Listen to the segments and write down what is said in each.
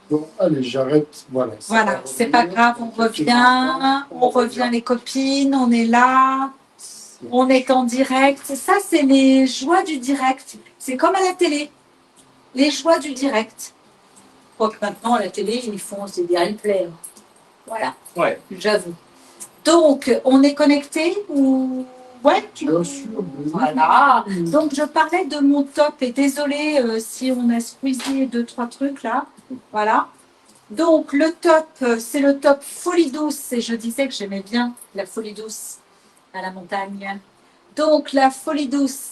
Bon, allez, j'arrête. Voilà. Voilà, c'est pas grave, on revient les copines, on est là, on est en direct. Ça, c'est les joies du direct. C'est comme à la télé, les joies du direct. Je crois que maintenant, à la télé, ils font, c'est des replays. Hein. Voilà, Ouais. j'avoue. Donc, on est connecté ou... Ouais, bien sûr. Voilà. Donc, je parlais de mon top et désolé si on a squeezé 2-3 trucs là. Voilà. Donc, le top, c'est le top folie douce. Et je disais que j'aimais bien la folie douce à la montagne. Donc, la folie douce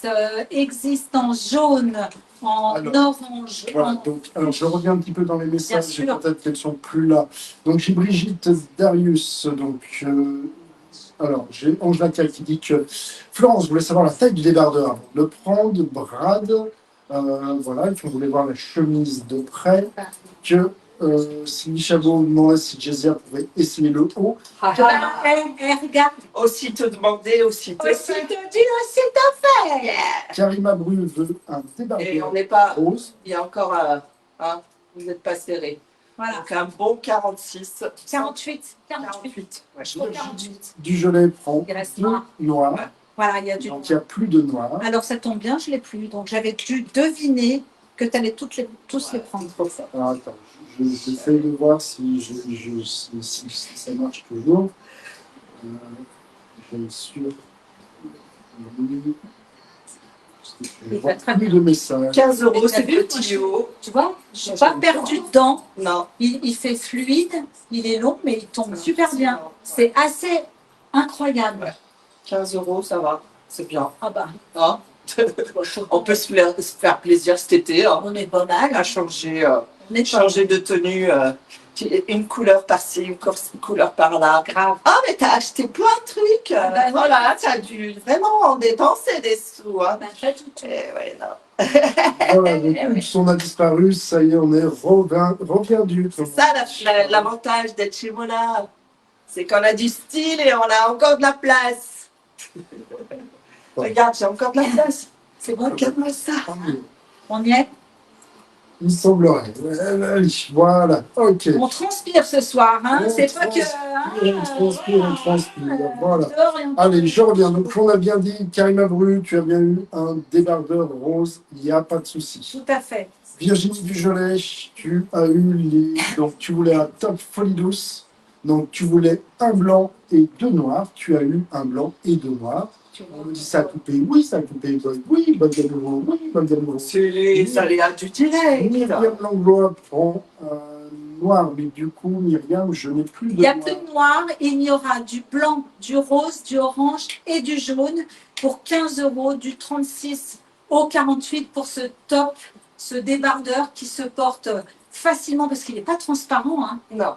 existe en jaune, en orange. Voilà, donc, alors je reviens un petit peu dans les messages, peut-être qu'elles ne sont plus là. Donc, j'ai Brigitte Darius. Donc, alors, j'ai Angela qui dit que Florence voulait savoir la taille du débardeur avant de le prendre. Brad, voilà, et puis on voulait voir la chemise de près. Que Sylvie Chabot demandait si Jazia pouvait essayer le haut. Regarde. Aussi te demander, aussi te Aussi te dire, aussi te faire. Karima Bru veut un débardeur Et on n'est pas rose. Il y a encore vous n'êtes pas serré. Voilà. Donc un bon 46. 48. 48. Ouais. 48. Du gelé prend Il reste deux noirs. Ouais. Voilà, il y a du Donc il n'y a plus de noir. Alors ça tombe bien, je ne l'ai plus. Donc j'avais dû deviner que tu allais tous les prendre. Alors attends, j'essaie de voir si ça marche toujours. Bien sûr. Je vois plus de messages. 15 €, c'est petit haut. Tu vois, je n'ai pas perdu dedans. Non. Il fait fluide, il est long, mais il tombe super bien. C'est assez incroyable. Ouais. 15 €, ça va. C'est bien. Ah bah. Hein on peut se faire plaisir cet été. Hein. On est pas mal. À changer de tenue. Une couleur par-ci, une couleur par-là. Grave. Ah, mais t'as acheté plein de trucs. bah, voilà, t'as dû vraiment dépenser des sous. Hein. Bah, pas du tout. Ouais, non. Voilà, donc on a disparu, ça y est, on est reviendu. C'est ça l'avantage d'être chez Mona. C'est qu'on a du style et on a encore de la place. Regarde, j'ai encore de la place. C'est bon, regarde-moi ça. On y est? Il semblerait. Voilà, ok. On transpire ce soir, hein. C'est pas que. On transpire. Voilà. Allez, je reviens. Donc, on a bien dit, Karima Bru, tu as bien eu un débardeur rose, il n'y a pas de souci. Tout à fait. Virginie Dujolet, tu as eu les. Donc, tu voulais un top folie douce. Donc, tu voulais un blanc et deux noirs. Tu as eu un blanc et deux noirs. On me dit ça a coupé, oui, ça a coupé, oui, bonne de nouveau, oui, bonne de nouveau. C'est les aléas du direct. Myriam Langlois prend noir, mais du coup, Myriam, je n'ai plus de Il n'y a plus de noir, il y aura du blanc, du rose, du orange et du jaune pour 15 €, du 36 au 48 pour ce top, ce débardeur qui se porte facilement parce qu'il n'est pas transparent. Hein. Non.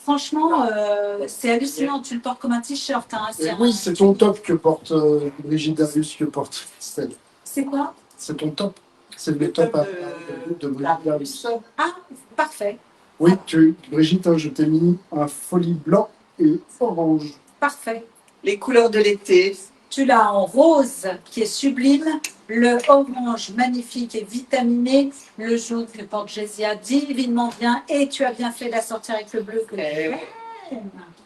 Franchement, c'est hallucinant. Tu le portes comme un t-shirt. Hein. Oui, c'est ton top que porte Brigitte Darius, que porte Estelle. C'est quoi? C'est ton top. C'est le top de Brigitte Darius. Ah, parfait. Oui, Brigitte, je t'ai mis un folie blanc et orange. Parfait. Les couleurs de l'été. Tu l'as en rose qui est sublime, le orange magnifique et vitaminé, le jaune que porte Jazia divinement bien et tu as bien fait de la sortir avec le bleu que j'aime.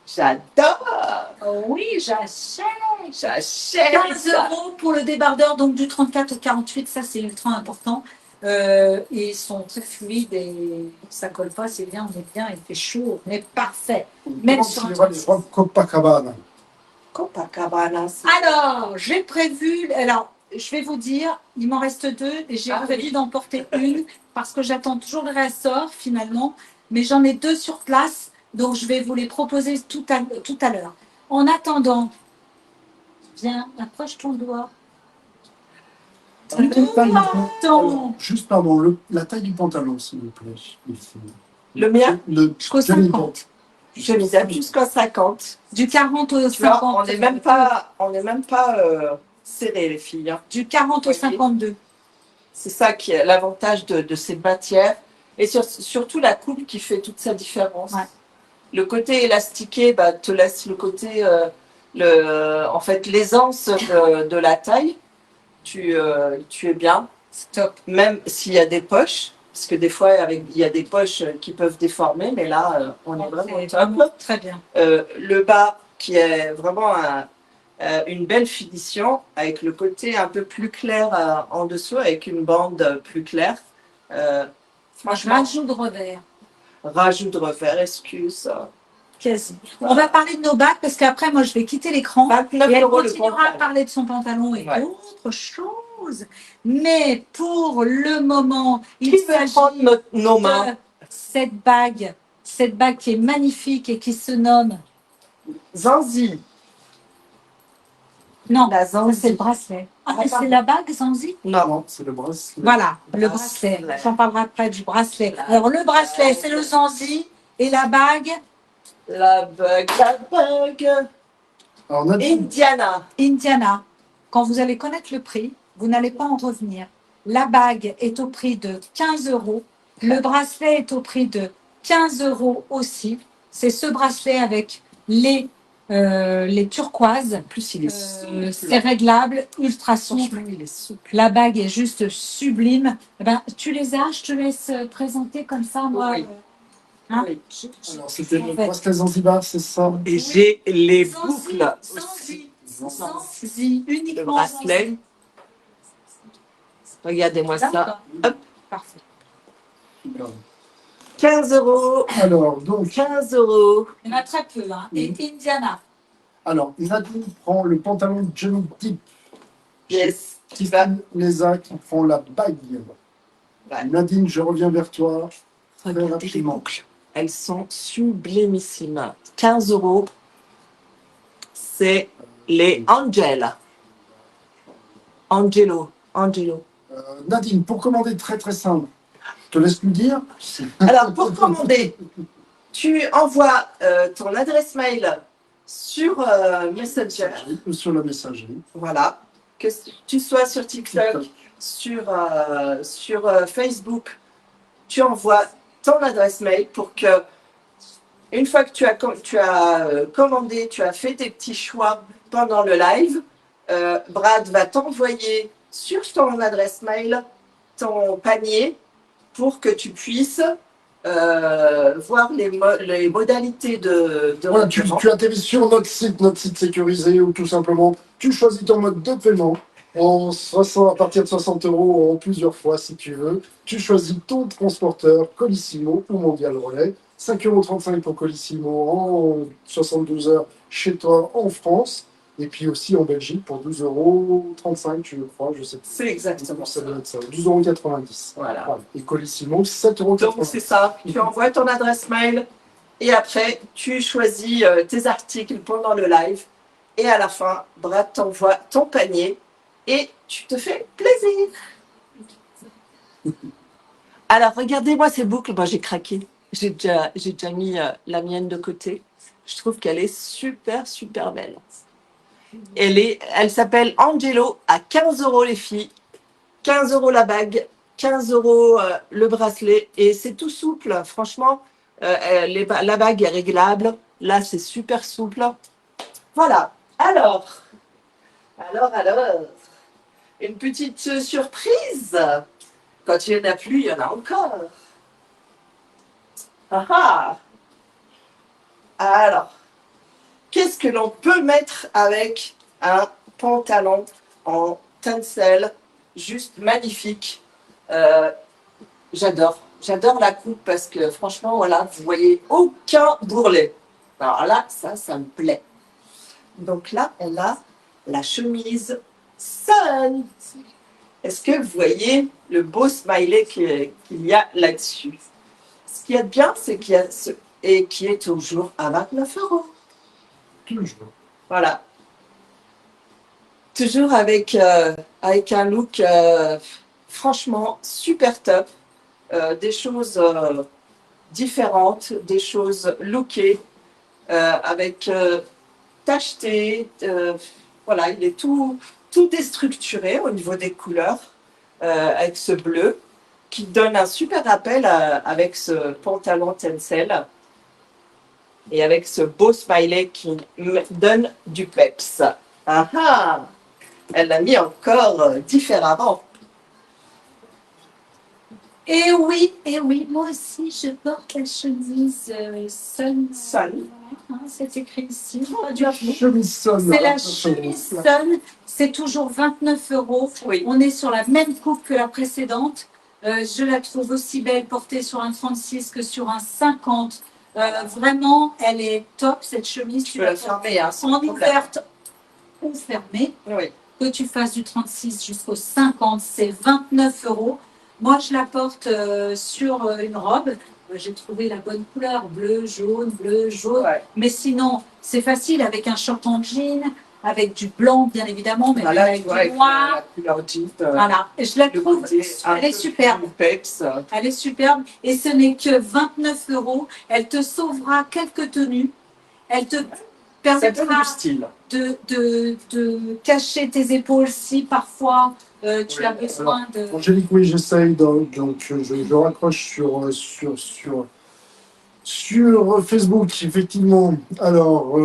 J'adore. Oh oui, j'achète. 15 € pour le débardeur, donc du 34 au 48, ça c'est ultra important. Ils sont très fluides et ça colle pas, c'est bien, on est bien, il fait chaud, on est parfait. Même sur un Copacabana. Copacabana. Alors, j'ai prévu, alors je vais vous dire, il m'en reste 2 et j'ai prévu d'en porter une parce que j'attends toujours le réassort finalement, mais j'en ai 2 sur place, donc je vais vous les proposer tout à l'heure. En attendant, viens, approche ton doigt. Juste pardon, la taille du pantalon, s'il vous plaît. Le mien jusqu'au 50. Je mis jusqu'à 50. Du 40 au 50. On n'est même pas serrés, les filles. Hein. Du 40 au 52. C'est ça qui est l'avantage de ces matières. Et surtout la coupe qui fait toute sa différence. Ouais. Le côté élastiqué te laisse le côté, en fait, l'aisance de la taille. Tu es bien. Stop. Même s'il y a des poches. parce que des fois, il y a des poches qui peuvent déformer, mais là, on est vraiment C'est top. vraiment très bien. Le bas qui est vraiment une belle finition avec le côté un peu plus clair en dessous avec une bande plus claire. Franchement, Rajout de revers. rajout de revers, excuse. Quasi. On va parler de nos bacs parce qu'après, moi, je vais quitter l'écran 29 et elle euros le continuera à pantalon. parler de son pantalon et Ouais. d'autres choses. Mais pour le moment, il Qui veut s'agit prendre nos de mains? cette bague qui est magnifique et qui se nomme. Zanzi. Non, La ça Zanzi. c'est le bracelet. Ah, Ah, c'est pardon. la bague, Zanzi? Non. Non, c'est le bracelet. Voilà, le Bracelet. bracelet. J'en parlerai après du bracelet. Alors, le bracelet, c'est le Zanzi et la bague, La bague. Alors, Nadine, Indiana. Indiana. Quand vous allez connaître le prix, vous n'allez pas en revenir. La bague est au prix de 15 euros. Le bracelet est au prix de 15 euros aussi. C'est ce bracelet avec les turquoises. En plus, il est souple. C'est réglable, ultra souple. Franchement, il est souple. La bague est juste sublime. Eh ben, tu les as, je te laisse présenter comme ça, moi. Oui. Hein? Oui. alors c'était le En fait. bracelet Zanzibar, c'est ça? Et j'ai les Zanzi, boucles Zanzi, aussi. Zanzi, Le uniquement bracelet. Regardez-moi Zanzi. ça. D'accord. Hop. Parfait. Super. 15 euros. Alors, donc, 15 euros. Il y en a très peu. Hein. Et Indiana. alors, Nadine prend le pantalon Johnny Depp. Yes. Tu vas. Tiffany Leza qui prend la bague. Ouais. Nadine, je reviens vers toi. Regardez les rapidement. boucles. Elles sont sublimissimes. 15 euros. C'est les Angel. Angelo. Nadine, pour commander très très simple, je te laisse lui dire. Alors, pour commander, tu envoies ton adresse mail sur Messenger. Ou sur la messagerie. Voilà. Que tu sois sur TikTok, sur Facebook, tu envoies ton adresse mail pour que, une fois que tu as commandé, tu as fait tes petits choix pendant le live, Brad va t'envoyer sur ton adresse mail ton panier pour que tu puisses voir les modalités de Voilà, tu paiement. atterris sur notre site sécurisé, ou tout simplement, tu choisis ton mode de paiement à partir de 60 euros en plusieurs fois si tu veux. Tu choisis ton transporteur, Colissimo ou Mondial Relais. 5,35 € pour Colissimo en 72 heures chez toi en France. Et puis aussi en Belgique pour 12,35 €, je crois, je sais plus. C'est exactement Ça ça. doit être ça, 12,90 €. Voilà. Voilà. Et Colissimo, 7,90 €. Donc c'est ça, tu envoies ton adresse mail et après tu choisis tes articles pendant le live et à la fin, Brad t'envoie ton panier et tu te fais plaisir. Alors regardez-moi ces boucles, moi j'ai craqué. J'ai déjà mis la mienne de côté. Je trouve qu'elle est super super belle. Elle s'appelle Angelo à 15 euros les filles, 15 euros la bague, 15 euros le bracelet et c'est tout souple. Franchement, la bague est réglable. Là, c'est super souple. Voilà. Alors, une petite surprise. Quand il n'y en a plus, il y en a encore. Ah ah. Alors, qu'est-ce que l'on peut mettre avec un pantalon en tencel juste magnifique? J'adore la coupe parce que franchement, voilà, vous voyez aucun bourrelet. Alors là, ça me plaît. Donc là, on a la chemise Sun. Est-ce que vous voyez le beau smiley qu'il y a là-dessus? Ce qu'il y a de bien, c'est qu'il y a et qui est toujours à 29 euros. Toujours. Voilà. Toujours avec un look franchement super top. Des choses différentes, des choses lookées, avec tacheté. Voilà, il est tout est structuré au niveau des couleurs, avec ce bleu qui donne un super rappel avec ce pantalon tencel et avec ce beau smiley qui me donne du peps. Ah ah! Elle l'a mis encore différemment. Et oui, moi aussi, je porte la chemise Sun. Sun. Hein, c'est écrit ici. La chemise Sun. C'est la 29 chemise €. Sun. C'est toujours 29 €. Oui. On est sur la même coupe que la précédente. Je la trouve aussi belle portée sur un 36 que sur un 50. Vraiment, elle est top, cette chemise. Tu peux la fermer, hein, sans en problème. ouverte ou fermée. Oui. Que tu fasses du 36 jusqu'au 50, c'est 29 €. Moi, je la porte sur une robe. J'ai trouvé la bonne couleur, bleu, jaune, bleu, jaune. Ouais. Mais sinon, c'est facile avec un short en jean, avec du blanc, bien évidemment, mais Voilà, avec tu vois, du noir. la couleur jean. Voilà, et je la le trouve, côté un elle est peu superbe. plus peps. Elle est superbe et ce n'est que 29 €. Elle te sauvera quelques tenues. Elle te Ça donne permettra du style. de cacher tes épaules si parfois tu Oui, as besoin de. Angélique, oui, j'essaye, donc je raccroche sur Facebook, effectivement. Alors,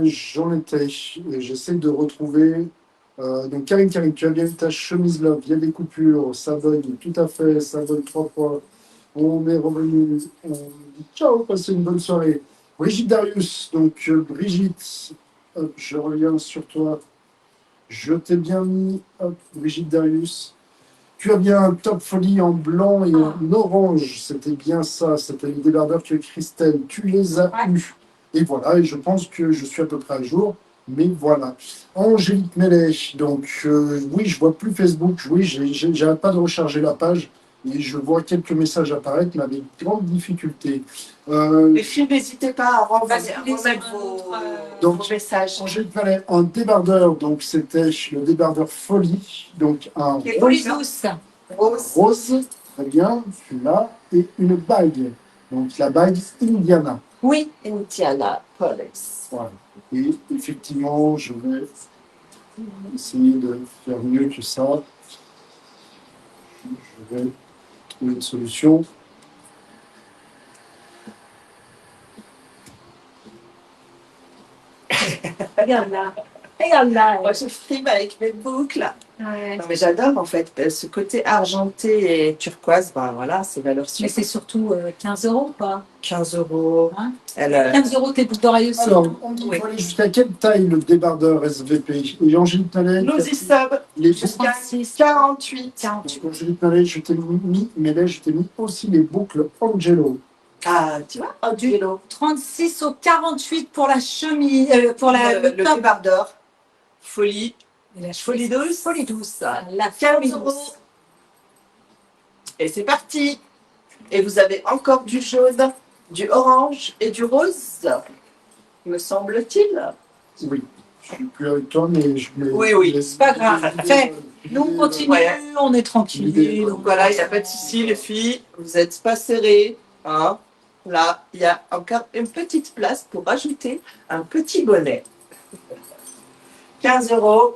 j'en étais, et j'essaie de retrouver. Donc, Karine, tu as bien vu ta chemise là, il y a des coupures, ça bug, tout à fait, ça bug 3 fois. On est revenu, on dit ciao, passez une bonne soirée. Brigitte Darius, donc Brigitte, hop, je reviens sur toi. Je t'ai bien mis, hop, Brigitte Darius. Tu as bien un top folie en blanc et en orange. C'était bien ça. C'était les débardeurs que Christelle. Tu les as eus. Et voilà, et je pense que je suis à peu près à jour. Mais voilà. Angélique Mellet. Donc, oui, je vois plus Facebook. Oui, j'arrête pas de recharger la page. Et je vois quelques messages apparaître, mais avec grande difficulté. Les filles, n'hésitez pas à Basculer remettre sur un vos, autre, donc, vos messages. Angélique Mellet en débardeur. Donc, c'était le débardeur folie. Donc, un Et Folie rose. douce. rose, très bien, celui-là, et une bague. Donc la bague Indiana. Oui. Indiana Police. Voilà. Et effectivement, je vais essayer de faire mieux que ça. Je vais trouver une solution. Regarde là. Regarde là. Moi, je frime avec mes boucles. Ouais. Non, mais j'adore en fait ce côté argenté et turquoise. Ben voilà, c'est valeur Mais sûre. c'est surtout 15 € quoi. 15 €. Hein, Elle, 15 € tes boucles d'oreilles aussi. Alors, on dit Oui. faut aller jusqu'à quelle taille le débardeur SVP? Et Angélique Mellet, nous y sommes les Jusqu'à 36. 48. 48. Donc, Angélique Mellet, je t'ai mis, mais là, je t'ai mis aussi les boucles Angelo. Ah, tu vois, oh, du vélo. 36 au 48 pour la chemise, pour le Le top. débardeur. Folie. Et la Folie chemise. douce. Folie douce. La 15 folie €. douce. Et c'est parti. Et vous avez encore du jaune, du orange et du rose, me semble-t-il. Oui, je suis plus avec toi, mais je mets. Oui, oui, c'est pas grave. Fait. Nous, on continue, Ouais. on est tranquille. Donc voilà, il n'y a pas de souci, les filles. Vous n'êtes pas serrées. Hein. Là, il y a encore une petite place pour rajouter un petit bonnet. 15 €.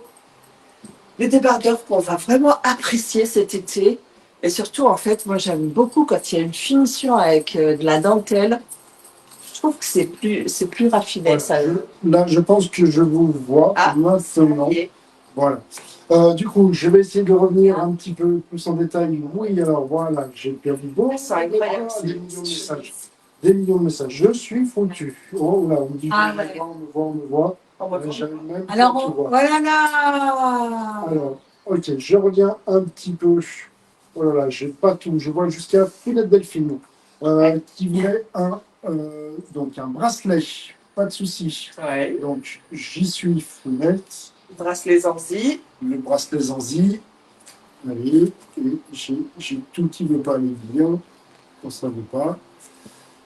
Les débardeurs qu'on va vraiment apprécier cet été. Et surtout, en fait, moi, j'aime beaucoup quand il y a une finition avec de la dentelle. Je trouve que c'est plus raffiné. Voilà. Ça. Là, je pense que je vous vois Ah, maintenant. Et Voilà. Du coup, je vais essayer de revenir un petit peu plus en détail. Oui, alors voilà, j'ai perdu beaucoup. c'est incroyable. Des millions de messages. Des millions de messages. Je suis foutu. Oh là, on me dit Ah, on ouais. me voit, on me voit, on me voit. on va J'avais même pas Alors, tout voir. voilà là. Alors, ok, je reviens un petit peu. Oh là là, j'ai pas tout. Je vois jusqu'à Founette Delphine qui voulait donc un bracelet. Pas de souci. Ouais. Donc, j'y suis Founette. Bracelet Zanzi. Le bracelet Zanzi. Allez, et j'ai tout qui ne veut pas aller bien. Quand ça ne veut pas.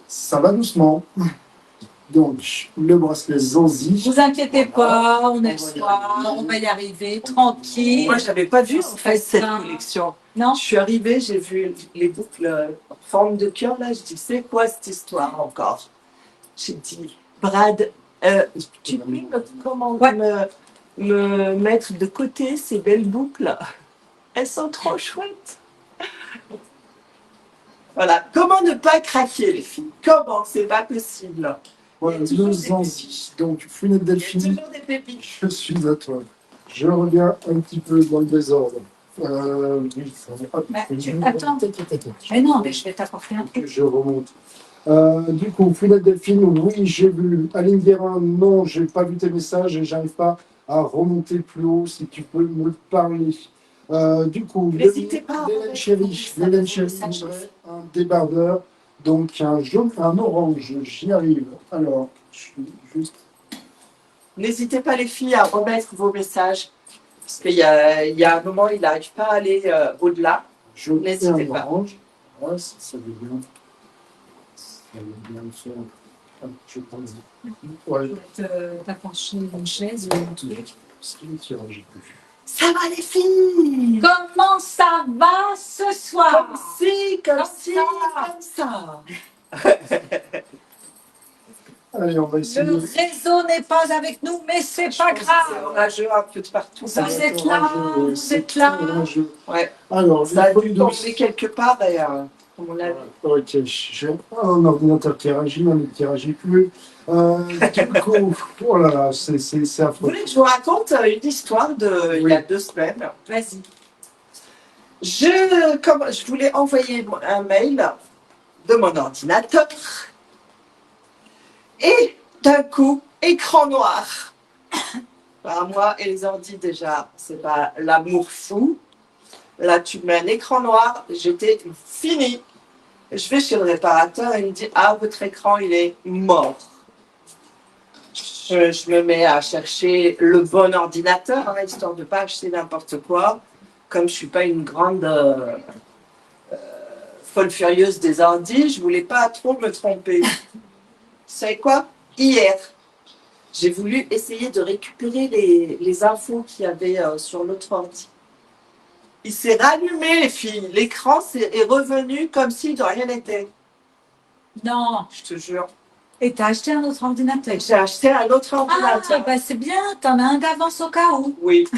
Ça va doucement. Donc, le bracelet Zanzi. Vous inquiétez pas, on est le On va y soir, arriver. on va y arriver, tranquille. Moi, je n'avais pas vu en fait cette ça. collection. Non, Je suis arrivée, j'ai vu les boucles en forme de cœur là. Je dis, c'est quoi cette histoire encore? J'ai dit, Brad, tu peux comment Ouais. me mettre de côté ces belles boucles? Elles sont trop chouettes. Voilà. Comment ne pas craquer, les filles? Comment? C'est pas possible. Voilà, Il y a toujours le des Zanzi. Donc, Founette Il y a Delphine. toujours des pépites. Je suis à toi. Je reviens un petit peu dans le désordre. Oui, hop, Bah, je- attends. Mais non, mais je vais t'apporter un truc. Je remonte. Du coup, Foulette Delphine, oui, j'ai vu. Aline Guérin, non, j'ai pas vu tes messages et j'arrive pas à remonter plus haut si tu peux me parler. Du coup, N'hésitez pas à Hélène remettre Chéri, vos Hélène messages. Chéri voudrait un débardeur, donc un jaune, un orange, j'y arrive. Alors, je suis juste. N'hésitez pas les filles à remettre vos messages. Parce qu'il y a un moment, il n'arrive pas à aller au-delà. Jaune et N'hésitez un pas. orange. Ouais, ça veut bien. Ça veut bien le faire. Hop, je pense. Ouais, T'as penché une chaise ou un truc. c'est le tirage. Ça va les filles? Comment ça va ce soir? Comme ci, comme Comme ci, ça. comme ça. Allez, on va essayer. Le réseau n'est pas avec nous, mais c'est pas C'est grave. orageux un peu de partout. Ça, Vous êtes là, vous êtes là. Ouais. Alors, Ça a les dû douce. tomber quelque part d'ailleurs, à mon avis. Ok, j'ai un ordinateur qui réagit, un autre qui réagit plus. Du coup, oh là là, c'est Vous affreux. voulez que je vous raconte une histoire de il y a 2 semaines? Vas-y. Je voulais envoyer un mail de mon ordinateur et d'un coup, écran noir. Alors moi et les ordi déjà, c'est pas l'amour fou. Là, tu mets un écran noir, j'étais finie. Je vais chez le réparateur et il me dit: ah, votre écran, il est mort. Je me mets à chercher le bon ordinateur, hein, histoire de ne pas acheter n'importe quoi. Comme je ne suis pas une grande folle furieuse des ordis, je ne voulais pas trop me tromper. Vous savez quoi? Hier, j'ai voulu essayer de récupérer les infos qu'il y avait sur l'autre ordi. Il s'est rallumé, les filles. L'écran est revenu comme si de rien n'était. Non. Je te jure. Et t'as acheté un autre ordinateur? Et j'ai acheté un autre Ah, ordinateur. bah c'est bien, t'en as un d'avance au cas où. Oui.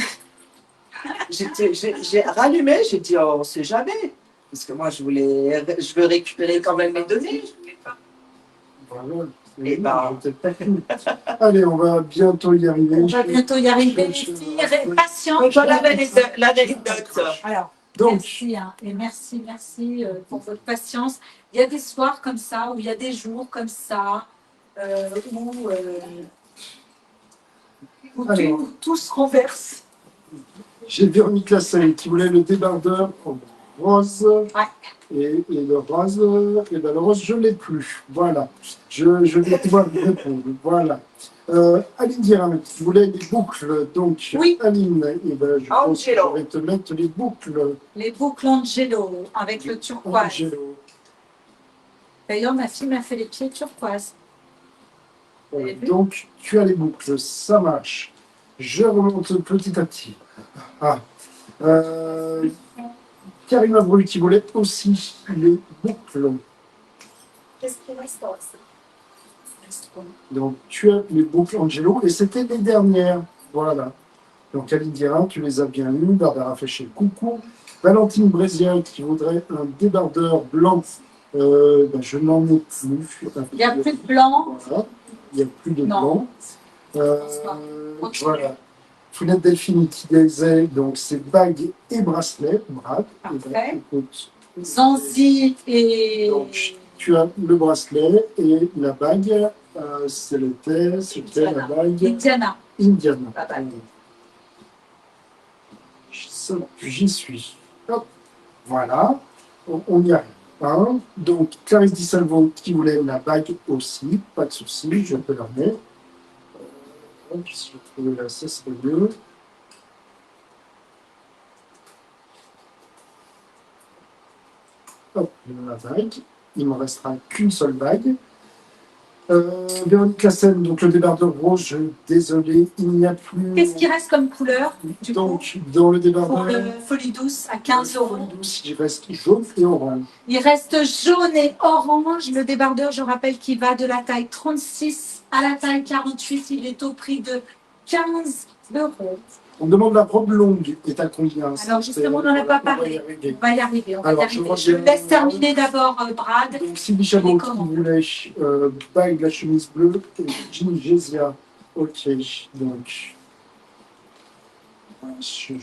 J'ai rallumé, j'ai dit: oh, on ne sait jamais. Parce que moi, je veux récupérer quand même mes données. Voilà. Eh ben. Je t'ai pas tout. Allez, on va bientôt y arriver. On va bientôt y arriver, les je- filles. Patience. Donc, voilà l'anecdote. Alors, Donc, merci, hein, et merci pour votre patience. Il y a des soirs comme ça, ou il y a des jours comme ça, où Alors. tout se renverse. j'ai Véronique Lassalle qui voulait le débardeur en rose. Ouais. Et le rose, et ben le rose, je ne l'ai plus. Voilà. Je vais pouvoir vous répondre. Voilà. Aline Guérin qui voulait les boucles. Donc, Oui. Aline, et ben, je pense que je Angelo. vais te mettre les boucles. Les boucles Angelo avec le turquoise. Angelo. D'ailleurs, ma fille m'a fait les pieds turquoise. Voilà. Donc, tu as les boucles, ça marche. Je remonte petit à petit. Ah. Karima Brul qui voulait aussi les boucles. Qu'est-ce qui reste? Donc, tu as les boucles Angelo et c'était les dernières. Voilà. Donc, Aline Guérin, tu les as bien lues. Barbara Féchet, coucou. Valentine Brézien qui voudrait un débardeur blanc. Ben, je n'en ai plus. Il n'y a plus de blanc. Voilà. Il n'y a plus de Non. blanc. Ok. Voilà. Foulette Delphine qui disait donc c'est bagues et bracelets. Brad. Parfait. Écoute, Zanzi et. donc, tu as le bracelet et la bague. C'était la bague Indiana. Indiana. La bague. Ça, j'y suis. Hop. Voilà. On y arrive. Hein. Donc, Clarisse Di Salvo qui voulait la bague aussi. Pas de souci, je peux la remettre. Si je trouve là, ça serait mieux. Hop, la bague. Il ne me restera qu'une seule bague. Véronique Lassène, donc le débardeur rose, désolé, il n'y a plus. Qu'est-ce qui reste comme couleur du coup, Donc, dans le pour débardeur, le Folie Douce à 15 euros? il reste jaune et orange. Il reste jaune et orange. Le débardeur, je rappelle qu'il va de la taille 36 à la taille 48. Il est au prix de 15 euros. On demande la robe longue est à combien? Alors justement, on n'en a pas parlé. On va y arriver. Alors, Je laisse terminer d'abord Brad. Donc, Sylvie Chabot qui voulait bague, la chemise bleue et jean Gésia. Ok, donc. Je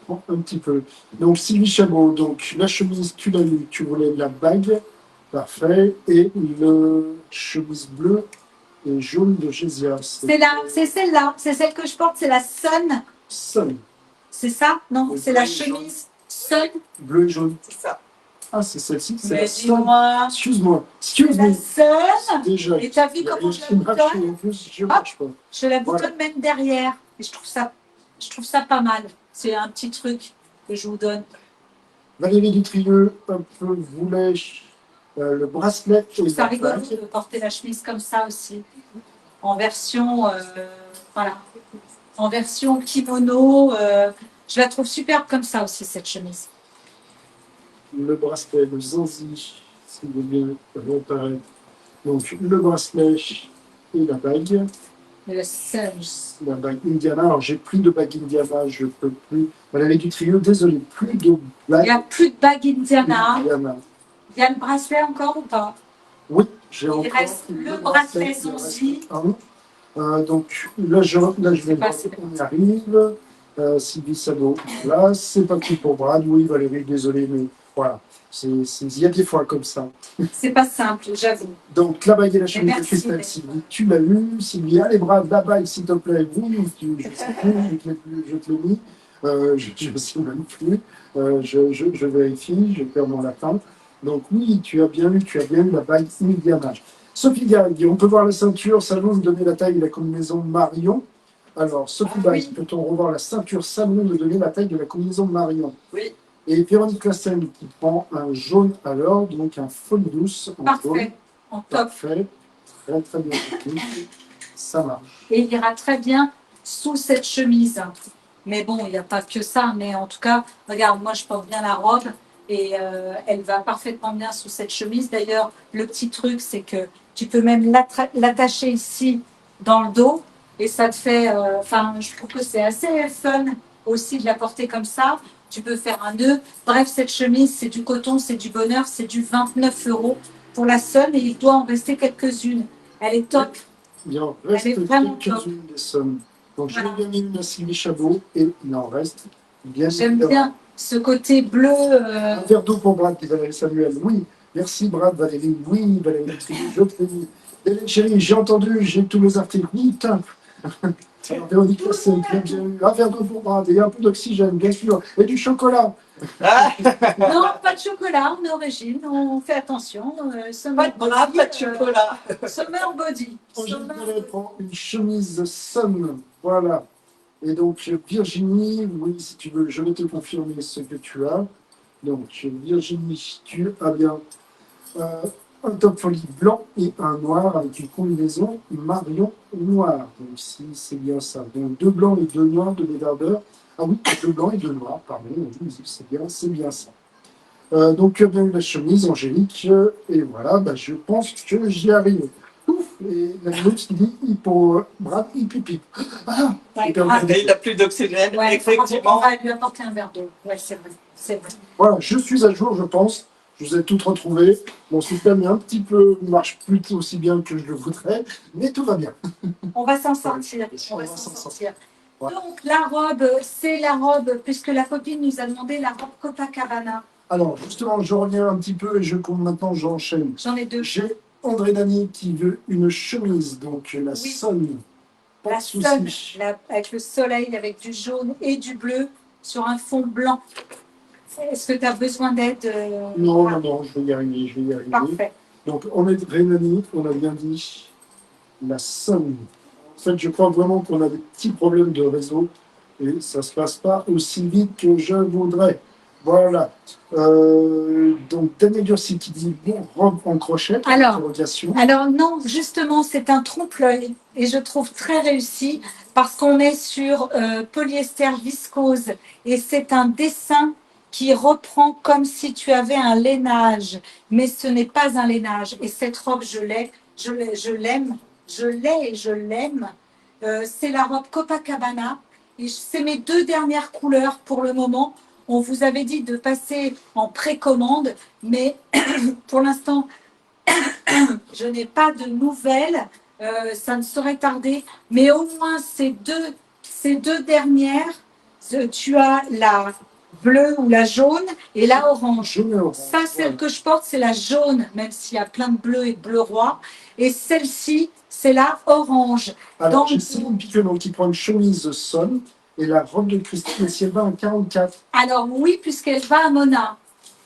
Bon, un petit peu. Donc, Sylvie Chabot, donc la chemise, tu l'as eu, tu voulais la bague. Parfait. Et le chemise bleue et jaune de Gésia. C'est celle-là, c'est celle que je porte, c'est la Sun. Sun. C'est ça? Non, Oui, c'est la bleu et chemise Sun. Bleu et jaune. C'est ça. Ah, c'est celle-ci, c'est Mais la Sun. dis-moi, Excuse-moi. c'est Excuse la me. Sun. Déjà. Et t'as vu il y a comment rien je la qui marche, boutonne? et en plus, je marche pas. Je la boutonne Voilà. même derrière. Et je trouve ça pas mal. C'est un petit truc que je vous donne. Valérie Dutrieux, hop, voulait le bracelet Je trouve et ça la rigolo bague. de porter la chemise comme ça aussi. En version, voilà, en version kimono. Je la trouve superbe comme ça aussi, cette chemise. Le bracelet, le zanzi, si vous voulez réapparaître. Donc, le bracelet et la bague. Le seul. La bague Indiana. Alors, j'ai plus de bague Indiana, je peux plus. Valérie Dutrieux, désolé, plus de Il bague n'y a plus de bague Indiana. Indiana. Il y a le bracelet encore ou pas? Oui, j'ai Il encore reste le bracelet il reste zanzi. donc là, je vais voir, C'est on y arrive. Sylvie Sabo, là, c'est parti pour Brad. Oui, Valérie, désolé, mais voilà. Il y a des fois comme ça. C'est pas simple, j'avoue. Donc, la bague et la chemise de merci, Christelle, Beth. Sylvie, tu l'as eu. Sylvie, allez, Brad, la bague, s'il te plaît. Oui, je sais plus, je te l'ai mis. Je ne sais même plus. Je vérifie, je perds mon latin. Donc, oui, tu as bien eu la bague Indiana. Sophie Garrigue, on peut voir la ceinture, salon, me donner la taille et la combinaison Marion. Alors, Sophie Garrigue, oui. peut-on revoir la ceinture salon, me donner la taille de la combinaison Marion? Oui. Et Véronique Lassen qui prend un jaune alors, donc un folie douce en jaune. Parfait, en top. Parfait, très très bien. Ça marche. Et il ira très bien sous cette chemise. Mais bon, il n'y a pas que ça. Mais en tout cas, regarde, moi je porte bien la robe et elle va parfaitement bien sous cette chemise. D'ailleurs, le petit truc, c'est que tu peux même l'attacher ici dans le dos et ça te fait. Enfin, je trouve que c'est assez fun aussi de la porter comme ça. Tu peux faire un nœud. Bref, cette chemise, c'est du coton, c'est du bonheur, c'est du 29 € pour la seule et il doit en rester quelques-unes. Elle est top. Il en reste Elle est vraiment quelques-unes des sommes. Donc Voilà. j'ai bien mis une Sylvie Chabot et il en reste bien. J'aime bien ce côté bleu. Un verre d'eau pour Brad, dit Valérie Samuel. Oui, merci Brad, Valérie. Oui, Valérie, je te dis. Hélène chérie, j'ai entendu, j'ai tous les articles. Oui, putain. Alors, Véronique Lassen, bien eu. Un verre d'eau pour Brad et un peu d'oxygène, bien sûr. Et du chocolat. Ah, Non, pas de chocolat, on est au régime, on fait attention. pas Summer de bras, body, pas de chocolat. Summer body. Angélique Summer Delay prend une chemise Sun. Voilà. Et donc, Virginie, oui, si tu veux, je vais te confirmer ce que tu as. Donc, Virginie, tu as bien un top folie blanc et un noir avec une combinaison Marion noir. Donc, si c'est bien ça. Donc, deux blancs et deux noirs de débardeur. Ah oui, deux blancs et deux noirs, pardon. Oui, c'est bien ça. Donc, tu as bien eu la chemise, Angélique. Et voilà, bah, je pense que j'y arrive. Ouf, et la minute qui dit hippo, Brad, hip. Ah, Ouais, Il n'a plus d'oxygène, ouais, on effectivement. va lui apporter un verre d'eau. Ouais, c'est vrai, c'est vrai. voilà, je suis à jour, je pense. Je vous ai toutes retrouvées. Mon système est un petit peu, marche plus aussi bien que je le voudrais, mais tout va bien. On va s'en sortir. On va s'en sortir. Donc, la robe, c'est la robe, puisque la copine nous a demandé la robe Copacabana. Alors, justement, je reviens un petit peu et maintenant j'enchaîne. J'en ai deux. J'ai André Dany qui veut une chemise, donc la Oui. Sun. Pas La de Sun, souci. avec le soleil, avec du jaune et du bleu sur un fond blanc. Est-ce que tu as besoin d'aide Non, je vais y arriver. Parfait. Donc, André Dany, on a bien dit la Sun. En fait, je crois vraiment qu'on a des petits problèmes de réseau et ça ne se passe pas aussi vite que je voudrais. Voilà. Donc, Daniel Dursi qui dit bon, robe en crochet. Alors non, justement, c'est un trompe-l'œil et je trouve très réussi parce qu'on est sur polyester viscose et c'est un dessin qui reprend comme si tu avais un lainage, mais ce n'est pas un lainage. Et cette robe, je l'aime. C'est la robe Copacabana. Et c'est mes deux dernières couleurs pour le moment. On vous avait dit de passer en précommande, mais pour l'instant, je n'ai pas de nouvelles. Ça ne saurait tarder. Mais au moins ces deux dernières, Tu as la bleue ou la jaune et la orange. Jaune et orange. Ça, celle Voilà. que je porte, c'est la jaune, même s'il y a plein de bleu et de bleu roi. Et celle-ci, c'est la orange. Alors, Donc, j'ai Céline Piquelot qui prend une chemise Sol et la robe de Christine, si elle va en 44. alors oui, puisqu'elle va à Mona.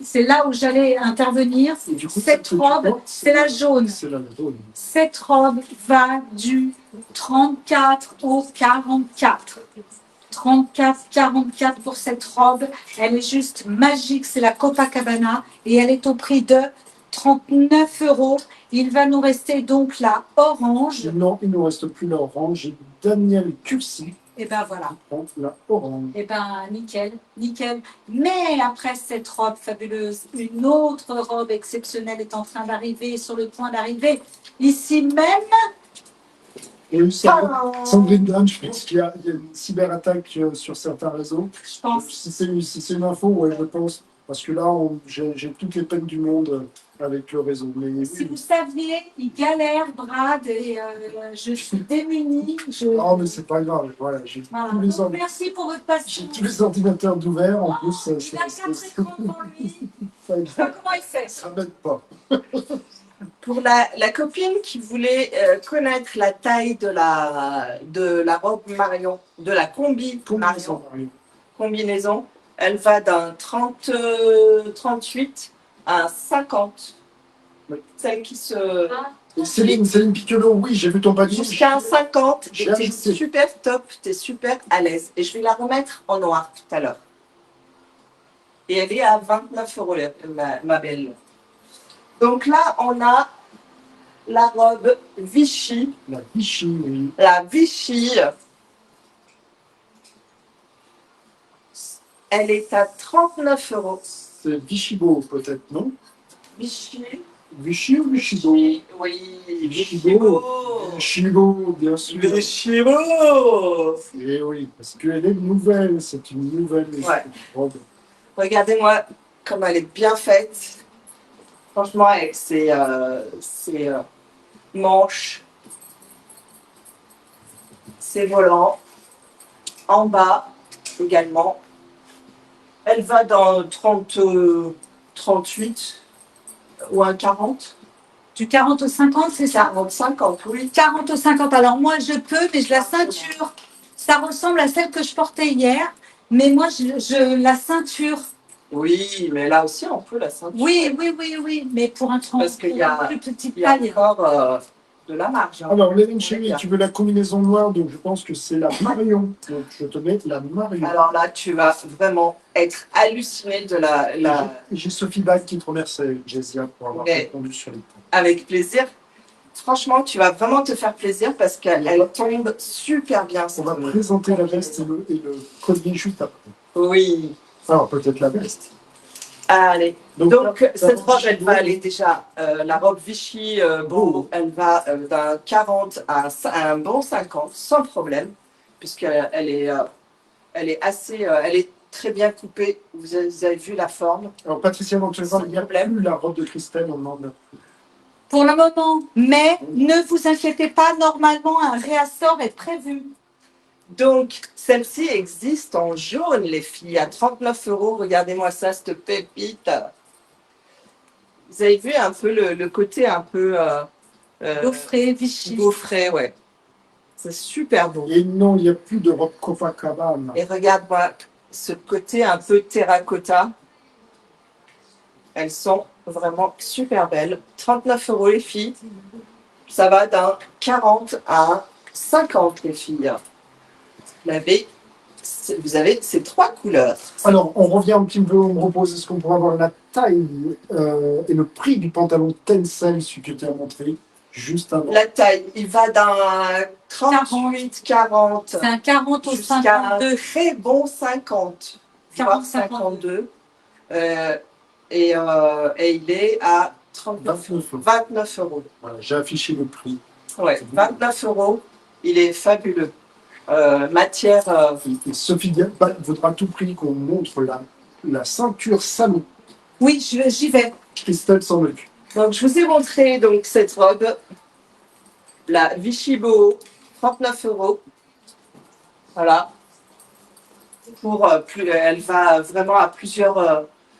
C'est là où j'allais intervenir. Et du coup, Cette celle que tu robe, portes, c'est la jaune. C'est la jaune. Cette robe va du 34 au 44. 34, 44 pour cette robe. Elle est juste magique. C'est la Copacabana et elle est au prix de 39 euros. Il va nous rester donc la orange. Non, il ne nous reste plus l'orange. J'ai Daniel Cursi Et ben voilà. qui prend la orange. Et ben nickel, nickel. Mais après cette robe fabuleuse, une autre robe exceptionnelle est en train d'arriver, sur le point d'arriver. Ici même, Et Sandrine Dan, je pense qu'il y a une cyberattaque sur certains réseaux. je pense. Si c'est une info, ouais, je pense. Parce que là, j'ai toutes les peines du monde avec le réseau. Mais Si vous saviez, il galère, Brad, et je suis démunie. non, mais c'est pas grave. Voilà, j'ai Voilà. tous les Donc, ordinateurs. merci pour votre J'ai patience. tous les ordinateurs d'ouvert. En Oh, plus, il a 4 écrans devant lui. Je sais pas comment il fait. ça m'aide pas. Pour la copine qui voulait connaître la taille de la robe Marion, de la combi Marion, combinaison, elle va d'un 38 à un 50. Oui. Celle qui se... Ah, Et Céline Piquelot, oui, j'ai vu ton panier. Jusqu'à un 50, J'ai et t'es ajouté. super top, t'es super à l'aise. Et je vais la remettre en noir tout à l'heure. Et elle est à 29 euros, ma belle. Donc là, on a la robe Vichy. La Vichy, oui. La Vichy, elle est à 39 euros. C'est Vichybo, peut-être, non? Vichy. Vichy ou Vichybo? Oui, Vichybo. Vichybo, bien sûr. Vichybo. Et oui, parce qu'elle est nouvelle, c'est une nouvelle Ouais. robe. Regardez-moi comme elle est bien faite. Franchement, avec ses manches, ses volants, en bas également. Elle va dans 38 ou un 40. du 40 au 50, c'est ça? 40-50, oui. 40 au 50. Alors moi, je peux, mais je la ceinture. Ça ressemble à celle que je portais hier, mais moi, je la ceinture. Oui, mais là aussi, on peut la ceinture. Oui, mais pour un Parce qu'il y a- pour une plus petite Il y a taille. encore de la marge. Hein. Alors, Lévin Chéri, tu veux la combinaison noire, donc je pense que c'est la Marion. Donc, je te mets la Marion. Alors là, tu vas vraiment être halluciné de J'ai Sophie Bach qui te remercie, Jésia, pour avoir Mais- répondu sur les points. avec plaisir. Franchement, tu vas vraiment te faire plaisir parce qu'elle tombe super bien. On cette va présenter la veste et le collier juste après. Oui. Alors, peut-être la veste. Allez. Donc la cette robe, elle Vichy va Beau. aller déjà, la robe Vichy Beau, elle va d'un 40 à un bon 50, sans problème, puisqu'elle elle est assez, elle est très bien coupée. Vous avez vu la forme. Alors, Patricia Ventura, Sans il n'y a problème. plus la robe de Christelle, on demande. Pour le moment. Mais ne vous inquiétez pas, normalement, un réassort est prévu. Donc, celle-ci existe en jaune, les filles, à 39 euros. Regardez-moi ça, cette pépite. Vous avez vu un peu le côté un peu Gaufré, Vichy. gaufré, ouais. C'est super beau. Et non, il n'y a plus de robe Copacabana. Et regarde-moi ce côté un peu terracotta. Elles sont vraiment super belles. 39 euros les filles. Ça va d'un 40 à 50 les filles. Vous avez ces trois couleurs. Alors, on revient un petit peu, on me repose, est-ce qu'on pourrait avoir la taille et le prix du pantalon Tencel, celui que tu as montré juste avant. La taille, il va d'un 38, 40 C'est un 40 au jusqu'à un 52. très bon 50, 40, voire 52. Et il est à 29 euros. 29 euros. Voilà, j'ai affiché le prix. Ouais, 29 euros. Il est fabuleux. Matière. Et Sophie Dialbat voudra à tout prix qu'on montre la ceinture salon. Oui, j'y vais. Christelle s'en occupe. Donc, je vous ai montré donc, cette robe, la Vichy Boho, 39 euros. Voilà. elle va vraiment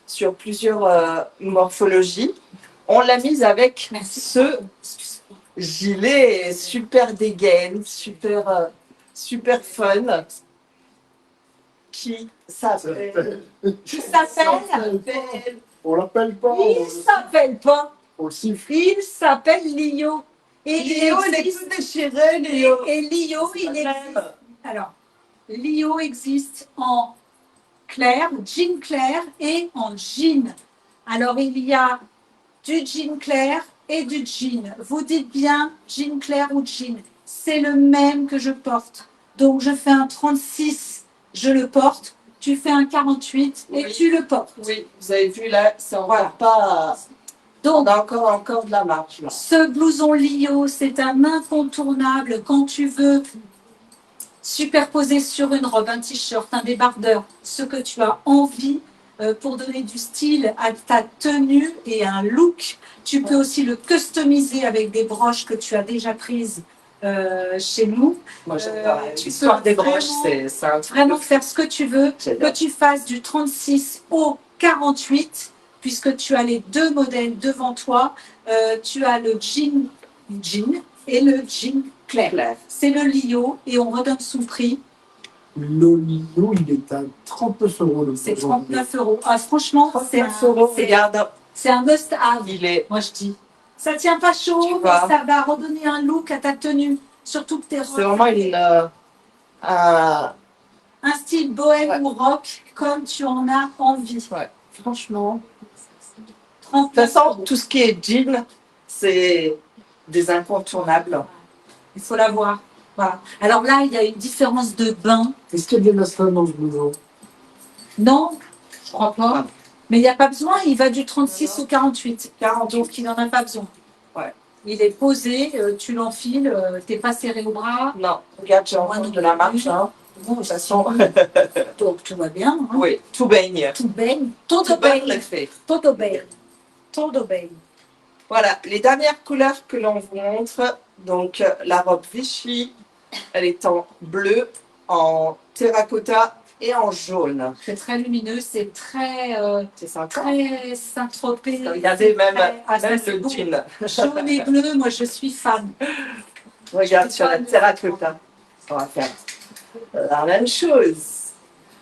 sur plusieurs morphologies. On l'a mise avec ce gilet super dégaine, super fun, qui s'appelle... Qui s'appelle On l'appelle pas. Il s'appelle pas. On le siffle. Il s'appelle Lio. Et Léo, il est existe- tout déchiré, Léo. Et Lio, il existe. Alors, Lio existe en clair, jean clair et en jean. Alors, il y a du jean clair et du jean. Vous dites bien jean clair ou jean. C'est le même que je porte. Donc, je fais un 36, je le porte. Tu fais un 48 et Oui. tu le portes. Oui, vous avez vu là, ça on Voilà. va pas... Donc, On a encore de la marge là. ce blouson Lio, c'est un incontournable quand tu veux superposer sur une robe, un t-shirt, un débardeur, ce que tu as envie pour donner du style à ta tenue et un look. Tu peux aussi le customiser avec des broches que tu as déjà prises chez nous. Moi, j'adore tu l'histoire peux des broches, vraiment- c'est un truc Vraiment de fou. faire ce que tu veux, J'adore. que tu fasses du 36 au 48, puisque tu as les deux modèles devant toi. Tu as le jean et le jean clair. Claire. C'est le Lio et on redonne son prix. Le Lio, il est à 39 euros. Le C'est blouson. 39 euros. Ah, franchement, c'est 39 euros, regarde, un must-have, il est... moi je dis. Ça tient pas chaud, Tu mais vois. ça va redonner un look à ta tenue. Surtout que tes C'est vraiment un style bohème Ouais. ou rock comme tu en as envie. ouais, franchement... 39 De toute façon, euros. tout ce qui est jean, c'est des incontournables. Il faut l'avoir. Voilà. Alors là, il y a une différence de bain. Est-ce qu'il y a de l'élastane dans ce blouson? Non, je crois pas. Mais il n'y a pas besoin, il va du 36 au 48. 48. Donc il n'en a pas besoin. Ouais. Il est posé, tu l'enfiles, t'es pas serré au bras. Non, regarde, j'ai encore de la marche. Hein. Bon, De toute façon, donc tout va bien. Hein. oui, tout baigne. Tout baigne. Tout Tout baigne. l'effet. Tout baigne. Tout baigne. Voilà, les dernières couleurs que l'on vous montre. Donc, la robe Vichy, elle est en bleu, en terracotta et en jaune. C'est très lumineux, c'est très, C'est sympa. très Saint-Tropez. Regardez, même, Ah, ça, même c'est le beau. jean. Jaune et bleu, moi je suis fan. Regarde sur la terracotta. On va faire la même chose.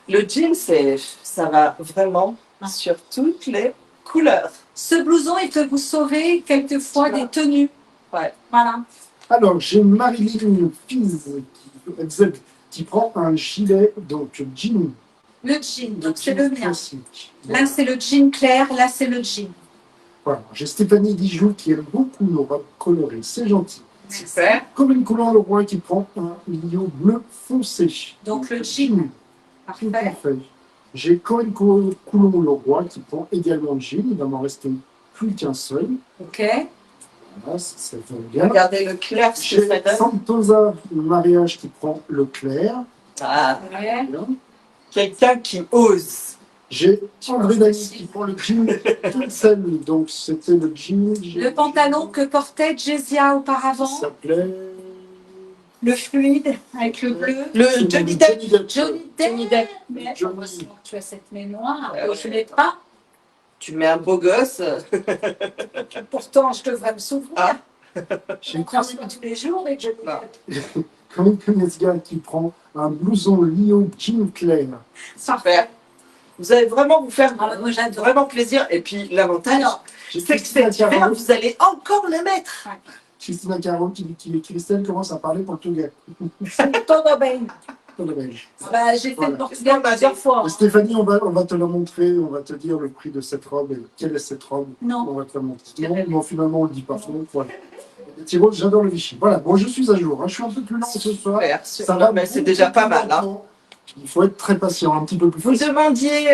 Le jean, ça va vraiment sur toutes les couleurs. Ce blouson, il peut vous sauver quelquefois Voilà. des tenues. Ouais. Voilà. Alors, j'ai Marilyn Fiz qui prend un gilet, donc jean. Le jean, de donc c'est jean le mien. classique. Là, c'est le jean clair, là, c'est le jean. Voilà. J'ai Stéphanie Dijoux qui aime beaucoup nos robes colorées. C'est gentil. Super. Corinne Coulon-Leroy qui prend un Lio bleu foncé. Donc le jean. Tout à Parfait. fait. J'ai Corinne Coulon-Leroy qui prend également le jean. Il va m'en rester plus qu'un seul. Ok. Voilà, ça va bien. Regardez le clair, ce que ça J'ai donne. Santosa Mariage qui prend le clair. Ah, Ouais. Bien. quelqu'un qui ose. J'ai André Dany qui prend le jean Pinsel. Donc c'était le jean. Le pantalon que portait Jessia Ça auparavant. s'appelait. Le fluide avec le bleu. Le Johnny Depp. Johnny Johnny Depp. Depp. Mais Johnny. heureusement que tu as cette mémoire. Ouais, ouais. Je ne l'ai pas. Tu mets un beau gosse. Pourtant, je devrais me souvenir. Ah. J'ai Je croise tous les jours et Johnny Non. Depp. Corinne Konietzka qui prend un blouson Lio jean clair. Super. Vous allez vraiment vous faire Ah, moi, j'adore. vraiment plaisir. Et puis l'avantage, Alors, J'ai c'est que Christina cet hiver, Caro. vous allez encore le mettre. Christina Caro qui Christelle commence à parler portugais. c'est todo bem. Pour le belge. Bah, j'ai fait Voilà. le Portugal plusieurs fois. Et Stéphanie, on va te la montrer, on va te dire le prix de cette robe et quelle est cette robe. Non. On va te la montrer. Non, finalement, on ne le dit pas. Donc, voilà. Thibaut, j'adore le Vichy. Voilà, bon, je suis à jour. Hein. Je suis un peu plus lent ce soir. Super. Ça Non, va, mais c'est déjà pas mal. Hein. Il faut être très patient, un petit peu plus Vous me facile. demandiez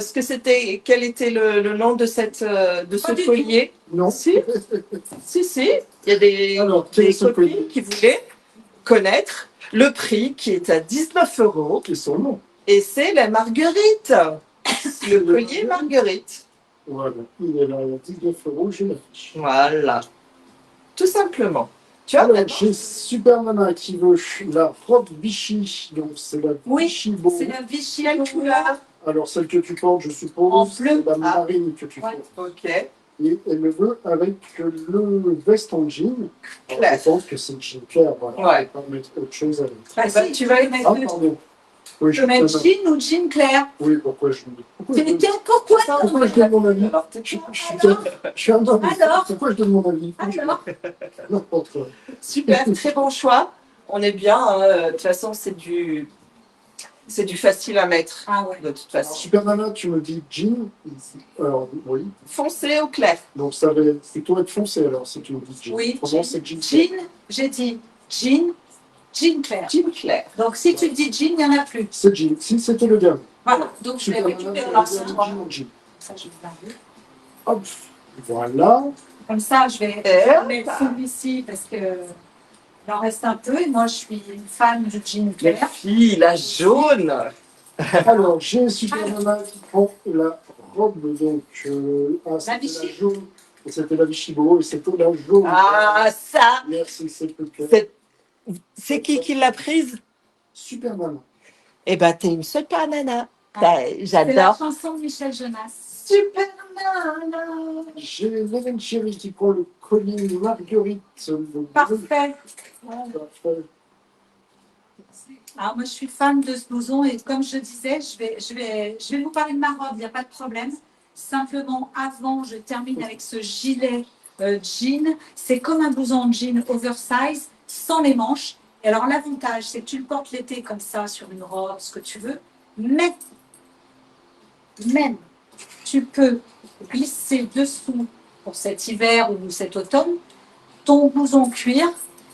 ce que c'était, quel était le nom de de Pas ce du collier. Non. Si. Si. Il y a des, Alors, quel est des ce copines collier qui voulaient connaître le prix qui est à 19 €. Quel est son nom? Et c'est la Marguerite. Le collier Marguerite. Voilà, il est là, il y a 19 €, j'ai la fiche. Voilà. Tout simplement. Tu vois, Alors, maintenant, j'ai Super Nana qui veut la robe Vichy. Donc, c'est la Oui, Vichy Beau. c'est la Vichy quelle couleur? Alors, celle que tu portes, je En suppose, bleu. c'est la Ah. marine que tu Ouais. portes. Ok, Et elle le veut avec le veste en jean. Alors, clair. je pense que c'est jean clair. Voilà. Ouais. On ne peut pas mettre autre chose avec. Bah, Bah, si, tu vas peux y mettre Ah, le- pardon. Oui, tu peux mettre jean ou jean clair. Oui, pourquoi je Pourquoi Pourquoi je donne mon avis Alors, t'es je suis un homme. Alors Pourquoi je donne mon avis Alors, N'importe quoi. super, très bon choix. On est bien, hein. De toute façon, c'est du facile à mettre, ah ouais. de toute Alors, façon. Super Nana, tu me dis jean. Alors, oui. Foncé ou clair? Donc, ça va plutôt être foncé alors, si tu me dis jean. Oui, Autrement, jean. c'est jean. Jean, j'ai dit jean, jean clair. Jean clair. Donc si tu dis jean, il n'y en a plus. C'est jean. Si c'était le dernier. Voilà, donc je vais Super Nana, récupérer c'est la le dernier ceinture. jean en jean. Ça, je vais garder. Hop. Voilà. Comme ça, je vais Et mettre celui-ci parce que il en reste un peu et moi je suis une fan du jean la clair. fille, la jaune. Alors, j'ai Super Nana qui prend la robe. Donc, c'était Vichy. la jaune. Et c'était la Vichy Beau. Et c'était la jaune. Ah, ça, Merci, c'est plus clair. c'est qui l'a prise? Super Nana. Eh ben, t'es une super nana. C'est la J'adore. chanson de Michel Jonas. Super nana. J'ai Hélène Chéri qui prend le collier Marguerite. Le bleu. Parfait. Parfait. Alors moi je suis fan de ce blouson et comme je disais, je vais vous parler de ma robe, il n'y a pas de problème. Simplement avant, je termine avec ce gilet jean. C'est comme un blouson jean oversize, sans les manches. Et alors l'avantage, c'est que tu le portes l'été comme ça, sur une robe, ce que tu veux. Mais, même, tu peux glisser dessous pour cet hiver ou cet automne, ton blouson cuir.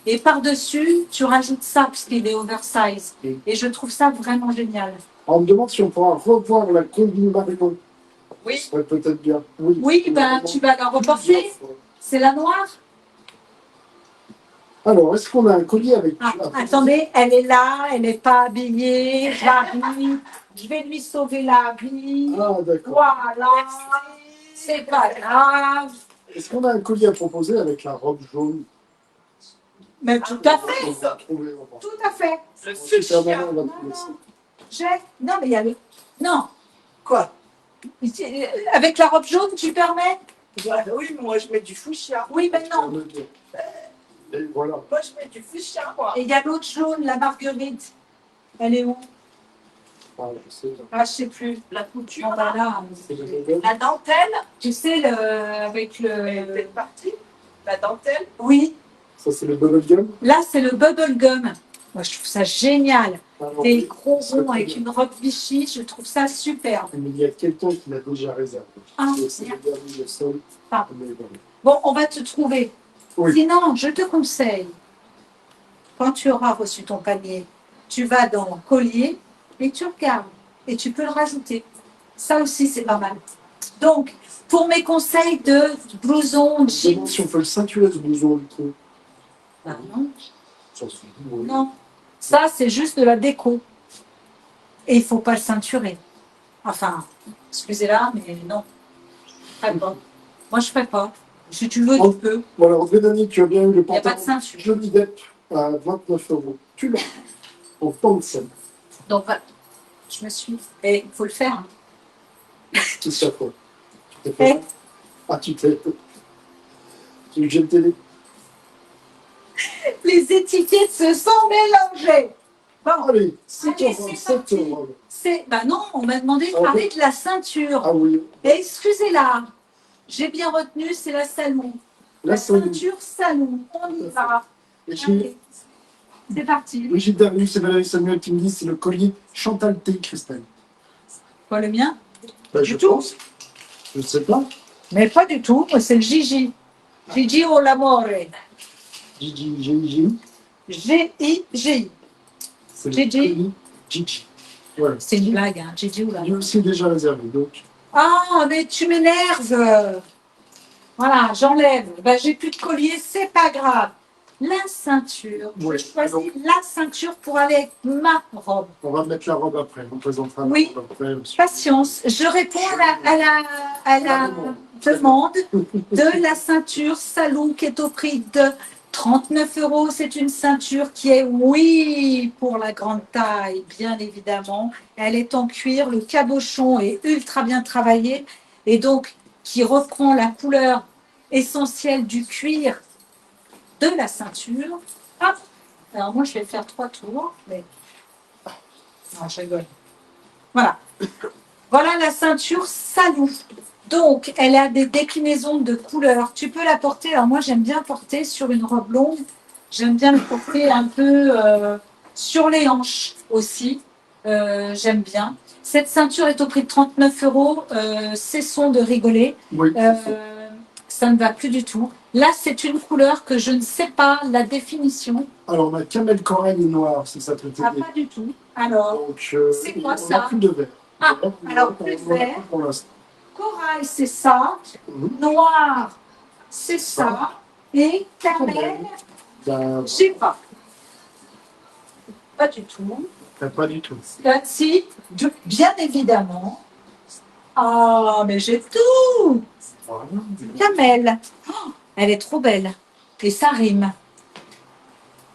Et par-dessus, tu rajoutes ça parce qu'il est oversize. Et je trouve ça vraiment génial. On me demande si on pourra revoir la combi Marion. Oui. Ce serait peut-être bien. Oui, Oui, ben tu vas la reporter. C'est la noire. Alors, est-ce qu'on a un collier avec... Ah, attendez, elle est là, elle n'est pas habillée. J'arrive. Je vais lui sauver la vie. Ah, d'accord. Voilà. C'est pas grave. Est-ce qu'on a un collier à proposer avec la robe jaune? Mais tout à fait. On va trouver, on va. Tout à fait. Le Super Nana, fuchsia. on va trouver ça. Non, mais il y a le. Non. Quoi? Avec la robe jaune, tu permets? Oui, moi je mets du fuchsia. Oui, mais non. Et voilà. Moi je mets du fuchsia, moi. Et il y a l'autre jaune, la Marguerite. Elle est où? Ah, je sais. Ah, je sais plus. La Oh, couture. bah là, C'est le modèle. La dentelle. tu sais, avec Elle le. est partie. La dentelle. Oui, Ça, c'est le bubblegum. là, c'est le bubble gum. Moi, je trouve ça génial. Alors, Des gros c'est ronds avec très bien. une robe Vichy, je trouve ça superbe. Mais il y a quelqu'un qui l'a déjà réservé. Ah, Donc, c'est le merde. dernier, le seul. Ah. Mais voilà. Bon, on va te trouver. Oui. Sinon, je te conseille, quand tu auras reçu ton panier, tu vas dans collier et tu regardes. Et tu peux le rajouter. Ça aussi, c'est pas mal. Donc, pour mes conseils de blouson, Je me jeans. demande si on peut le ceinturer, ce blouson, du coup. Ah, non. Ça se dit, oui. Non, ça c'est juste de la déco. Et il ne faut pas le ceinturer. Enfin, excusez-la, mais non. Je ferai pas. Moi, je ne ferai pas. Si tu veux, tu peux. Voilà, André Dany, tu as bien eu le Il n'y a pas de pantalon ceinture. Johnny Depp à 29 €. Tu l'as. En temps de scène. Donc, voilà. Je me suis. Et il faut le faire. Hein. C'est ça, quoi. Tu t'es fait. Ah, tu t'es. Tu me jettes télé. Les étiquettes se sont mélangées. Bon, Allez, c'est Allez, ton c'est c'est parti. ton robe. c'est. Bah non, on m'a demandé de parler de la ceinture. Ah oui. Et excusez-la, j'ai bien retenu, c'est la salon. Là, La c'est ceinture salon. On y va. Allez, c'est parti. Brigitte Darius et Valérie Samuel qui me disent c'est le collier Chantal T. Christelle. Quoi, le mien? Bah, Du je tout. pense. Je ne sais pas. Mais pas du tout, c'est le Gigi. Gigi o l'amore. Gigi. G-I-G. C'est le Gigi. collier Gigi. Voilà. C'est une blague, hein, Gigi ou Il est l'amore. aussi déjà réservé. Donc, Ah, mais tu m'énerves. Voilà, j'enlève. Ben, j'ai plus de collier, c'est pas grave. La ceinture. Oui, Je choisis donc. la ceinture pour aller avec ma robe. On va mettre la robe après. On présentera Oui. la robe après. Patience, je réponds à la demande de la ceinture salon qui est au prix de 39 €, c'est une ceinture qui est, oui, pour la grande taille, bien évidemment. Elle est en cuir, le cabochon est ultra bien travaillé et donc qui reprend la couleur essentielle du cuir de la ceinture. Hop. Alors moi, je vais faire 3 tours, mais non, je rigole. Voilà. Voilà la ceinture Salou. Donc, elle a des déclinaisons de couleurs. Tu peux la porter. Alors moi, j'aime bien porter sur une robe longue. J'aime bien le porter un peu sur les hanches aussi. J'aime bien. Cette ceinture est au prix de 39 €. Cessons de rigoler. Oui. Ça ne va plus du tout. Là, c'est une couleur que je ne sais pas la définition. Alors, on a camel corail et noir, c'est ça traité. Ah, pas du tout. Alors, donc, c'est quoi on ça? n'a plus de vert. Ah, alors plus de vert. Pour l'instant. Corail, c'est ça. Mhm. Noir, c'est ça. Et camel, Ben, je sais pas. Pas du tout. pas du tout. Là, si, bien évidemment. Ah, mais j'ai tout. Voilà. Camel. Oh, elle est trop belle. Et ça rime.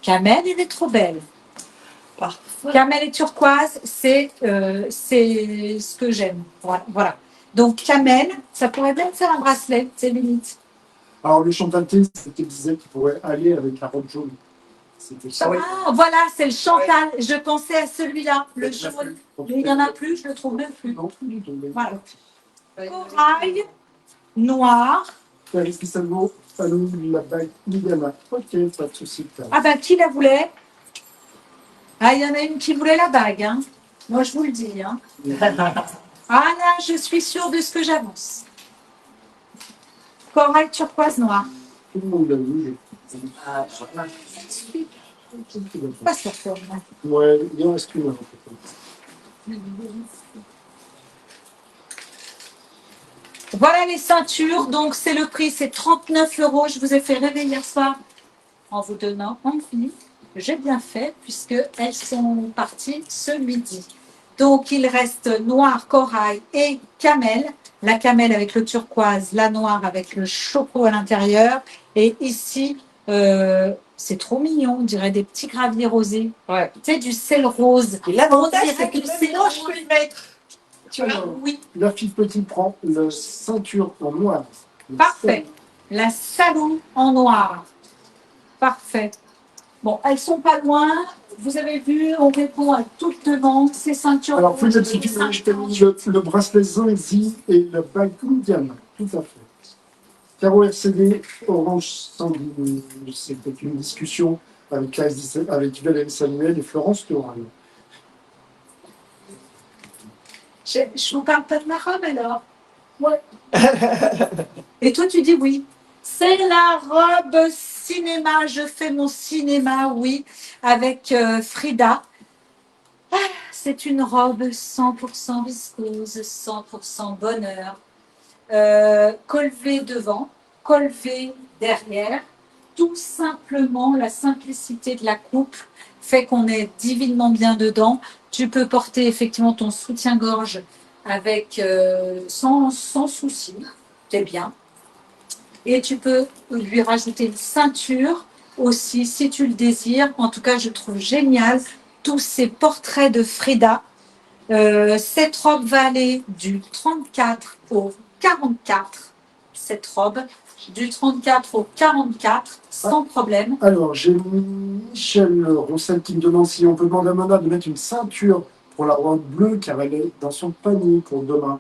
Camel, elle est trop belle. Parfait. Camel et turquoise, c'est ce que j'aime. Voilà. Donc, camel, ça pourrait bien faire un bracelet, c'est limite. Alors, le Chantal T, c'était disait qu'il pourrait aller avec la robe jaune. C'était ça. Ah, voilà, c'est le Chantal. Je pensais à celui-là, le jaune. Mais il n'y en a plus, je le trouve même plus. Non, plus du tout. Voilà. Corail, noir. Est-ce que ça vaut la bague Ligama? Ok, pas de souci. Ah ben, qui la voulait? Ah, il y en a une qui voulait la bague, hein. Moi, je vous le dis, hein. Ah là, je suis sûre de ce que j'avance. Corail turquoise noir. Tout le monde l'a vu. Pas sur forme. Ouais, il en reste une. Voilà les ceintures, donc c'est le prix, c'est 39 €. Je vous ai fait rêver hier soir en vous donnant envie. J'ai bien fait puisqu'elles sont parties ce midi. Donc il reste noir, corail et camel. La camel avec le turquoise, la noire avec le choco à l'intérieur. Et ici, c'est trop mignon, on dirait des petits graviers rosés. Ouais. Tu sais, du sel rose. Et l'avantage, On dirait c'est que du même sel moi, je peux le mettre. Tu vois? Alors, Oui, la fille petite prend la ceinture en noir. parfait. La Salou en noir. Parfait. Bon, elles sont pas loin. Vous avez vu, on répond à toute demande. Ces ceintures. Alors, vous êtes je t'ai mis le bracelet Zanzi et le bague Indian. Tout à fait. Caro RCD, Orange Sanguine. C'était une discussion avec Valérie Samuel et Florence Théoral. Je vous parle pas de ma robe alors. Ouais. Et toi, tu dis oui. C'est la robe cinéma. Je fais mon cinéma, oui, avec Frida. Ah, c'est une robe 100% viscose, 100% bonheur. Colvé devant, colvé derrière. Tout simplement, la simplicité de la coupe fait qu'on est divinement bien dedans. Tu peux porter effectivement ton soutien-gorge avec sans souci, c'est bien. Et tu peux lui rajouter une ceinture aussi si tu le désires. En tout cas, je trouve génial tous ces portraits de Frida. Cette robe va aller du 34 au 44. Cette robe du 34 au 44 sans problème. Alors, j'ai Michel Roussel qui me demande si on peut demander à Mona de mettre une ceinture pour la robe bleue car elle est dans son panier pour demain.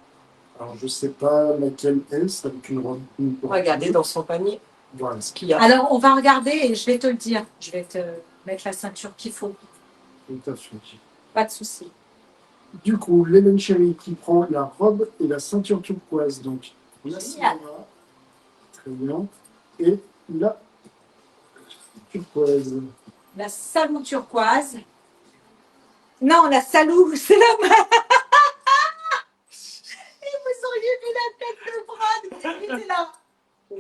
Alors, je ne sais pas laquelle est-ce avec une robe. Regardez dans son panier Voilà. ce qu'il y a. Alors, on va regarder et je vais te le dire. Je vais te mettre la ceinture qu'il faut. Tout à fait. Pas de souci. Du coup, l'Hélène Chéri qui prend la robe et la ceinture turquoise. Donc, la Génial. Sierra, très bien. Et la turquoise. La Salou turquoise. Non, la Salou, c'est la main. Et vous auriez vu la tête de Brad. Il était là.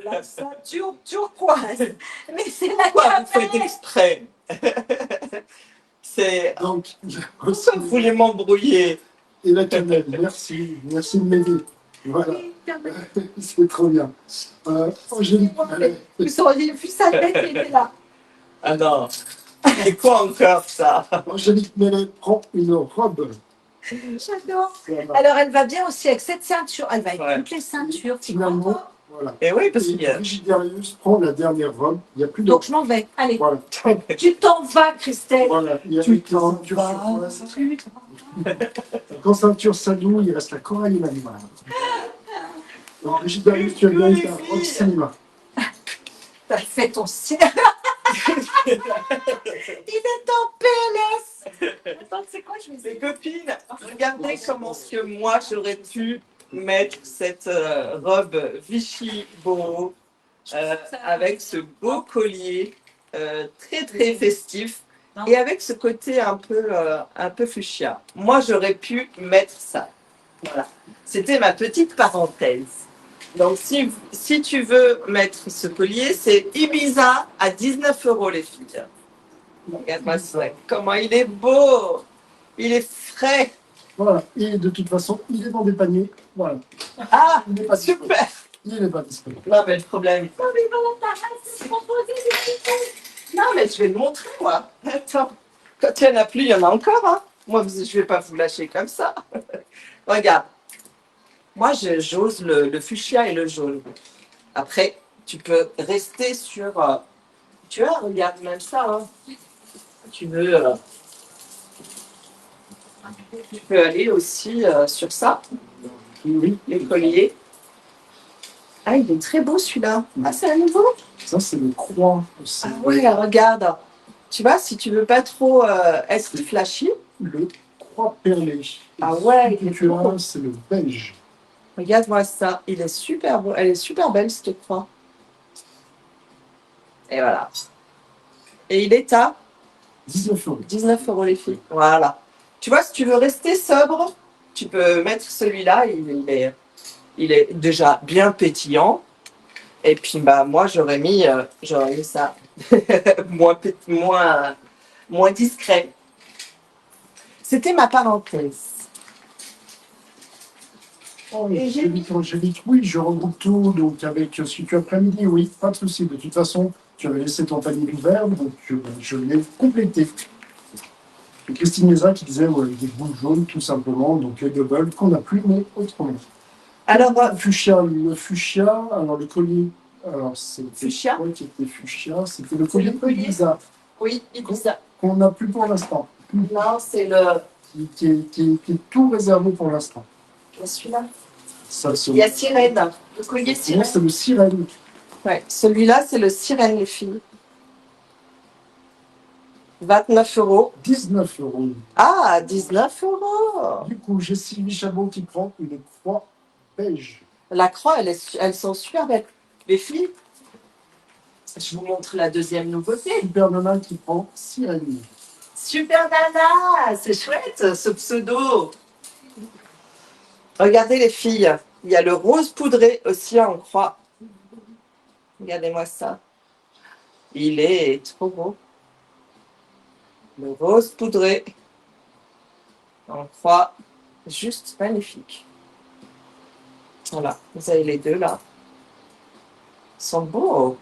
La ceinture turquoise. Mais c'est la Pourquoi vous faites camel. exprès? C'est. Donc, Pourquoi vous voulez m'embrouiller? et la cannelle. Merci. Merci de m'aider. Voilà. Oui, camel. C'est trop bien. Angélique, Vous auriez vu sa tête, il était là. Ah non. C'est quoi encore ça? Angélique Mellet prend une robe. J'adore. Voilà. Alors, elle va bien aussi avec cette ceinture. Elle va avec Ouais. toutes les ceintures. Tu Finalement, crois, voilà. Et oui, parce Et qu'il y a... Brigitte Darius prend la dernière robe. Il n'y a plus de. Donc, je m'en vais. Allez. Voilà. Tu t'en vas, Christelle. Voilà. Et Tu avec les t'en ceintures vas. turquoises. Quand ceinture Sadou, il reste la Coralie Manuel. Donc Brigitte Darius, tu as bien ta robe cinéma. T'as fait ton ciel. Il est en PLS. Attends, c'est quoi? Je vais Les essayer. copines, regardez comment est-ce que moi j'aurais pu mettre cette robe Vichy Boho avec ce beau collier très très festif et avec ce côté un peu fuchsia. Moi j'aurais pu mettre ça. Voilà. C'était ma petite parenthèse. Donc si tu veux mettre ce collier, c'est Ibiza à 19 € les filles. Regarde-moi ça. Comment il est beau! Il est frais! Voilà. Et de toute façon, il est dans des paniers. Voilà. Ah! Il n'est pas disponible. Super! Il n'est pas disponible. Non, mais le problème. Non, mais voilà, t'arrêtes de proposer des trucs. Non, mais je vais le montrer, moi. Attends. Quand il n'y en a plus, il y en a encore, hein. Moi, je ne vais pas vous lâcher comme ça. Regarde. Moi, j'ose le fuchsia et le jaune. Après, tu peux rester sur. Tu vois, regarde même ça. Hein. Tu veux. Tu peux aller aussi sur ça, Oui. les colliers. Ah, il est très beau celui-là. Ah, c'est un nouveau? Ça, c'est le croix aussi. Ah ouais, regarde. Tu vois, si tu veux pas trop être flashy, Le croix perlé. Ah ouais, il est tu beau. as, c'est le beige. Regarde-moi ça. Il est super beau. Elle est super belle, cette croix. Et voilà. Et il est à 19 euros. 19 € les filles. Voilà. Tu vois, si tu veux rester sobre, tu peux mettre celui-là. Il est déjà bien pétillant. Et puis, bah, moi, j'aurais mis ça moins discret. C'était ma parenthèse. Angélique, oui, je regroupe tout. Donc, avec ce que tu as après-midi, oui, pas de souci. De toute façon, tu avais laissé ton panier ouvert, donc je l'ai complété. Et Christine Mézin qui disait ouais, des boules jaunes, tout simplement, donc les double qu'on n'a plus, mais autrement. Alors, Le fuchsia, alors le collier, alors c'était Fuchsia quoi qui était fuchsia? C'était le collier le collier. Ibiza, oui, Ibiza. qu'on n'a plus pour l'instant, Non, c'est le. qui est tout réservé pour l'instant. Celui-là. Ça, Il y a sirène. Le collier sinon, sirène. c'est le sirène. Ouais, celui-là, c'est le sirène, les filles. 29 €. 19 euros. Ah, 19 €. Du coup, j'ai Sylvie Chabot qui prend une croix beige. La croix, elles sont super belles. Les filles, je vous montre la deuxième nouveauté. Super Nana qui prend sirène. Super Nana, c'est chouette ce pseudo. Regardez les filles, il y a le rose poudré aussi en croix. Regardez-moi ça. Il est trop beau. Le rose poudré en croix, juste magnifique. Voilà, vous avez les deux là. Ils sont beaux.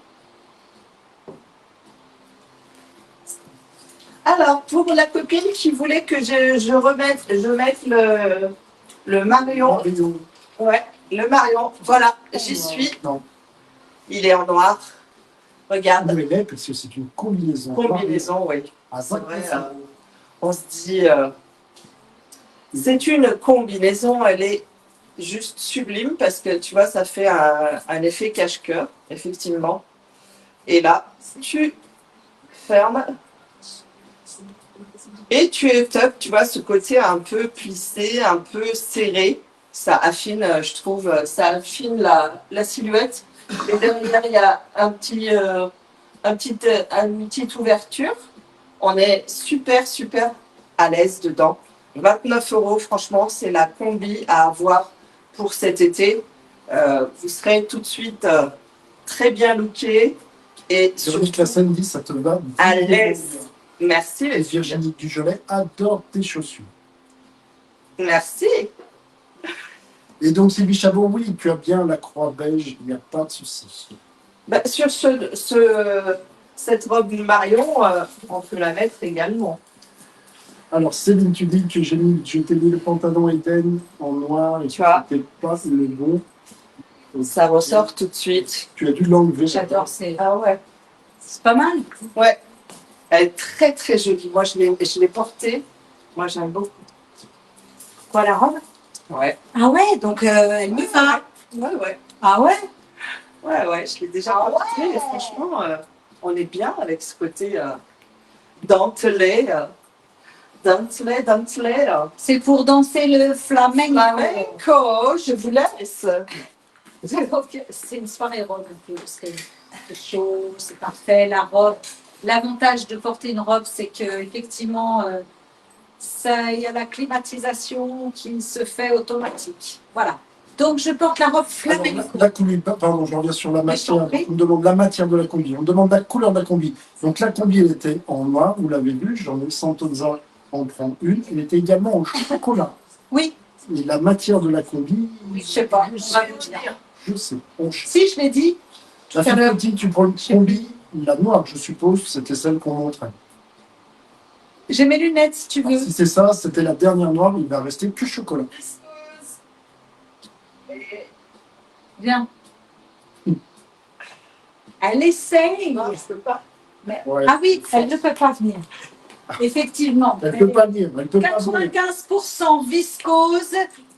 Alors, pour la copine qui voulait que je mette le Marion. Marion. Ouais, le Marion. Voilà, j'y suis. Non, Il est en noir. Regarde. il est parce que c'est une combinaison. Combinaison, oui. Ah, C'est vrai, ça. on se dit. C'est une combinaison, elle est juste sublime parce que tu vois, ça fait un effet cache-cœur, effectivement. Et là, tu fermes. Et tu es top, tu vois, ce côté un peu plissé, un peu serré. Ça affine, je trouve, ça affine la silhouette. Et derrière, il y a une petite ouverture. On est super, super à l'aise dedans. 29 €, franchement, c'est la combi à avoir pour cet été. Vous serez tout de suite très bien looké. Et Véronique Lassagne, ça te va à l'aise. Merci Et les filles. Virginie Dujolet adore tes chaussures. Merci. Et donc, Sylvie Chabot, oui, tu as bien la croix beige, il n'y a pas de souci. Bah, sur cette robe de Marion, on peut la mettre également. Alors, Céline, tu dis que je t'ai mis le pantalon Eden en noir et Tu vois. c'était pas le bon. Ça ressort tout de suite. Tu as dû l'enlever. J'adore, Ah ouais. c'est pas mal. Ouais. Elle est très très jolie. Moi, je l'ai portée. Moi, j'aime beaucoup. Quoi, la robe? Ouais. Ah ouais, donc elle me va. Ouais, ouais. Ah ouais? Ouais, ouais. Je l'ai déjà Ah portée. ouais. Et franchement, on est bien avec ce côté dentelé. Dentelé. C'est pour danser le flamenco. Flamenco, je vous laisse. Donc, c'est une soirée robe un peu, c'est chaud, c'est parfait. La robe, l'avantage de porter une robe, c'est que effectivement, il y a la climatisation qui se fait automatique. Voilà. Donc, je porte la robe Alors, flamenco. la combi, pardon, je reviens sur la Mais je t'en matière. prie. On me demande la matière de la combi. On me demande la couleur de la combi. Donc, la combi, elle était en noir, vous l'avez vu. J'en ai Santoza en prend une. Elle était également en chocolat. Oui, Et la matière de la combi, je sais pas, je vais vous dire. je sais. Si, je l'ai dit. La fille petite, tu prends une combi, la noire, je suppose, c'était celle qu'on montrait. J'ai mes lunettes si tu veux. Si c'est ça, c'était la dernière noire, il va rester que chocolat. Viens. Elle essaye. Non, je peux pas. Mais- Ouais. Ah oui, elle ne peut pas venir. Effectivement. Elle ne peut pas lire, elle peut pas venir. 95% viscose,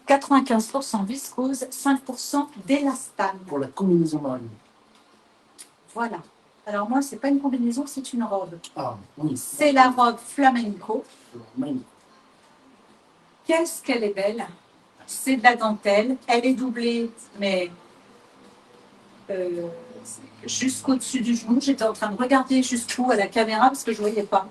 95% viscose, 5% d'élastane. Pour la combinaison marine. Voilà. Alors moi, c'est pas une combinaison, c'est une robe. Ah, oui. C'est la robe flamenco. Magnifique. Qu'est-ce qu'elle est belle. C'est de la dentelle. Elle est doublée, mais jusqu'au-dessus du genou. J'étais en train de regarder jusqu'où à la caméra parce que je ne voyais pas.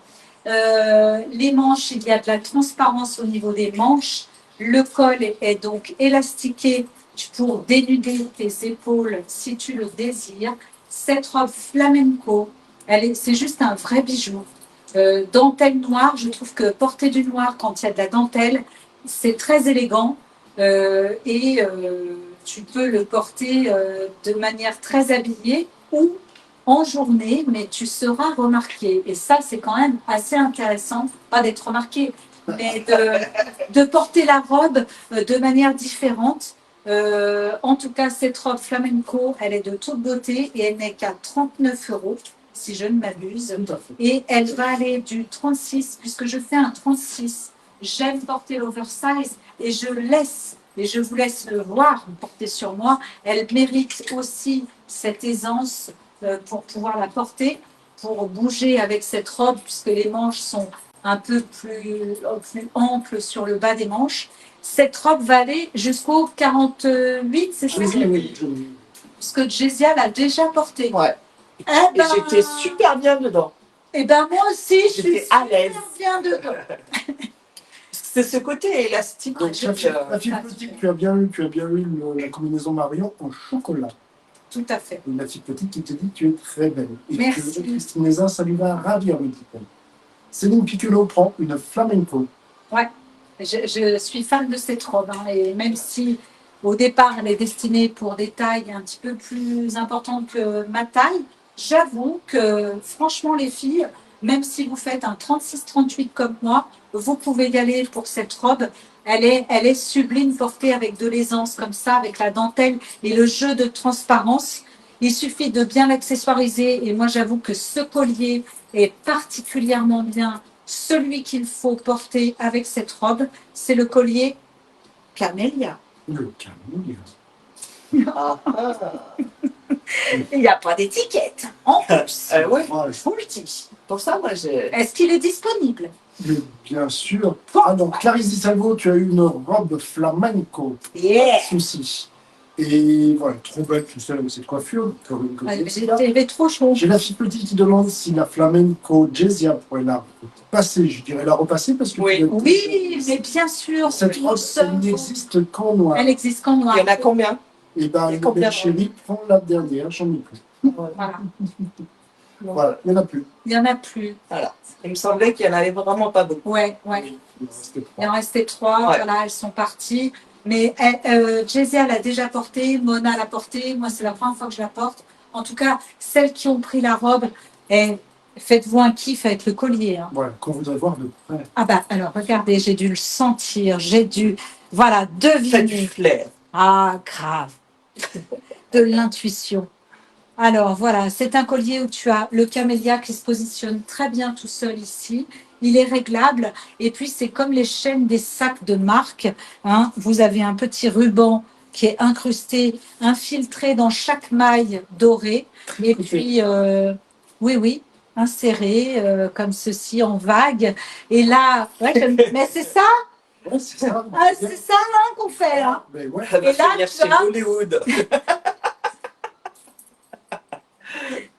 Les manches, il y a de la transparence au niveau des manches. Le col est donc élastiqué pour dénuder tes épaules si tu le désires. Cette robe flamenco, c'est juste un vrai bijou. Dentelle noire, je trouve que porter du noir quand il y a de la dentelle, c'est très élégant tu peux le porter de manière très habillée ou en journée, mais tu seras remarqué. Et ça, c'est quand même assez intéressant, pas d'être remarqué, mais de porter la robe de manière différente. En tout cas, cette robe flamenco, elle est de toute beauté et elle n'est qu'à 39 €, si je ne m'abuse. Tout à fait. Et elle va aller du 36, puisque je fais un 36. J'aime porter l'oversize et je vous laisse le voir, porter sur moi. Elle mérite aussi cette aisance pour pouvoir la porter, pour bouger avec cette robe, puisque les manches sont un peu plus amples sur le bas des manches. Cette robe va aller jusqu'au 48, c'est ça? Oui. Parce que Jésia l'a déjà porté. Ouais. Eh Et ben, j'étais super bien dedans. Eh ben moi aussi, je suis J'étais à l'aise. super bien dedans. C'est ce côté élastique. Donc, la fille petite, tu as bien eu la combinaison Marion en chocolat. Tout à fait. Et la fille petite qui te dit que tu es très belle. Et Merci. que Christine Nézin, ça lui va ravir, me dit-elle. Céline Piculo prend une flamenco. Ouais, je suis fan de cette robe. Et même si au départ, elle est destinée pour des tailles un petit peu plus importantes que ma taille, j'avoue que franchement, les filles, même si vous faites un 36-38 comme moi, vous pouvez y aller pour cette robe. Elle est sublime portée avec de l'aisance comme ça, avec la dentelle et le jeu de transparence. Il suffit de bien l'accessoiriser et moi j'avoue que ce collier est particulièrement bien celui qu'il faut porter avec cette robe. C'est le collier Camélia. Le camouille. Il n'y a pas d'étiquette en plus. Ouais. Ouais, Je vous le dis. Pour ça, moi, j'ai. Est-ce qu'il est disponible? mais bien sûr. Ah donc, Clarisse Di Salvo, tu as eu une robe flamenco. Yeah. Souci. Et voilà, trop belle, tu sais, cette coiffure. J'ai trop chaud. J'ai la fille petite qui demande si la flamenco Jésia pourrait la passer. Je dirais la repasser parce que Oui. Oui, mais bien sûr. cette robe, elle n'existe qu'en noir. Elle existe qu'en noir. Il y en a combien? Et ben, Et combien le chéri prend la dernière, j'en ai plus. Voilà. Voilà, il n'y en a plus. Il n'y en a plus. Voilà. Il me semblait qu'il n'y en avait vraiment pas beaucoup. Ouais. Il en restait 3. Ouais. Voilà, elles sont parties. Mais Jésia l'a déjà portée, Mona l'a portée. Moi, c'est la première fois que je la porte. En tout cas, celles qui ont pris la robe, Et faites-vous un kiff avec le collier. Hein. Voilà, qu'on voudrait voir de près. Ah bah alors, regardez, j'ai dû le sentir, j'ai dû, voilà, T'as du deviner. flair. Ah, grave. De l'intuition. Alors voilà, c'est un collier où tu as le camélia qui se positionne très bien tout seul ici. Il est réglable et puis c'est comme les chaînes des sacs de marque. Hein. Vous avez un petit ruban qui est incrusté, infiltré dans chaque maille dorée. Et puis, oui, oui, inséré comme ceci en vague. Et là, ouais, mais c'est ça, Ouais, c'est ça. c'est ça hein, qu'on fait. Hein. Mais ouais. Ça va Et là, finir tu chez as- Hollywood.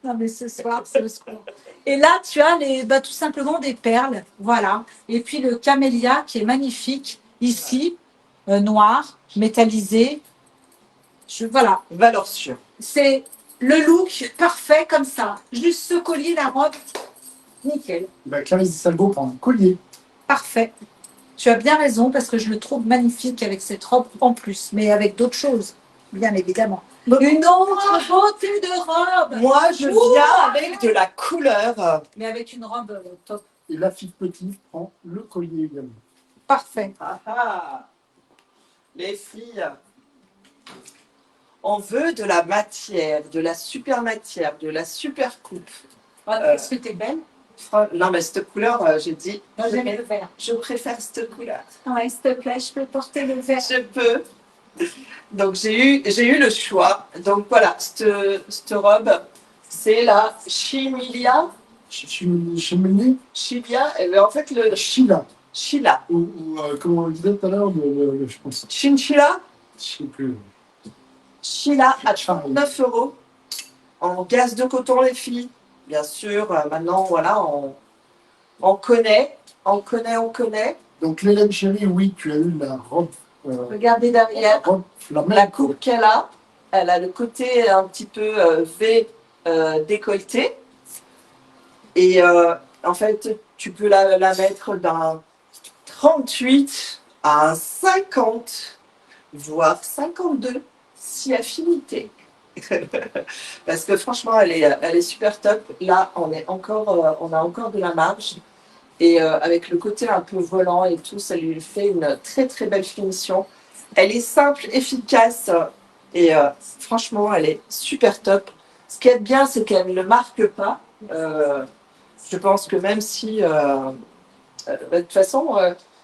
Non, mais ce soir, c'est le secours. Et là, tu as tout simplement des perles. Voilà. Et puis le camélia qui est magnifique, ici, noir, métallisé. Voilà. Valeur sûre. C'est le look parfait comme ça. Juste ce collier, la robe, nickel. Bah, Clarisse Di Salvo prend un collier. Parfait. Tu as bien raison parce que je le trouve magnifique avec cette robe en plus, mais avec d'autres choses, bien évidemment. Une autre beauté de robe. Moi, je viens avec de la couleur. Mais avec une robe top. Et la fille petite prend le collier également. Parfait. Ah ah. Les filles, on veut de la matière, de la super matière, de la super coupe. Est-ce que t'es belle? Non, mais cette couleur, j'ai dit, Moi, j'aime le vert. je préfère cette couleur. Ouais, s'il te plaît, je peux porter le vert. Je peux. Donc, j'ai eu le choix. Donc, voilà, cette robe, c'est la Chimilia. Chimini, Chilia, et en fait, le Sheila. Chila. Ou comment on disait tout à l'heure, je pense. Chinchilla. Je sais plus. Chila à 39 € en gaz de coton, les filles. Bien sûr, maintenant, voilà, on connaît, on connaît. Donc, l'Hélène Chérie, oui, tu as eu la robe. Regardez derrière. La robe La flamenco. coupe qu'elle a, elle a le côté un petit peu V décolleté. Et en fait, tu peux la mettre d'un 38 à un 50, voire 52, si affinité. Parce que franchement, elle est super top. Là, on a encore de la marge. Et avec le côté un peu volant et tout, ça lui fait une très très belle finition. Elle est simple, efficace et franchement, elle est super top. Ce qui est bien, c'est qu'elle ne marque pas. Je pense que même si, de toute façon,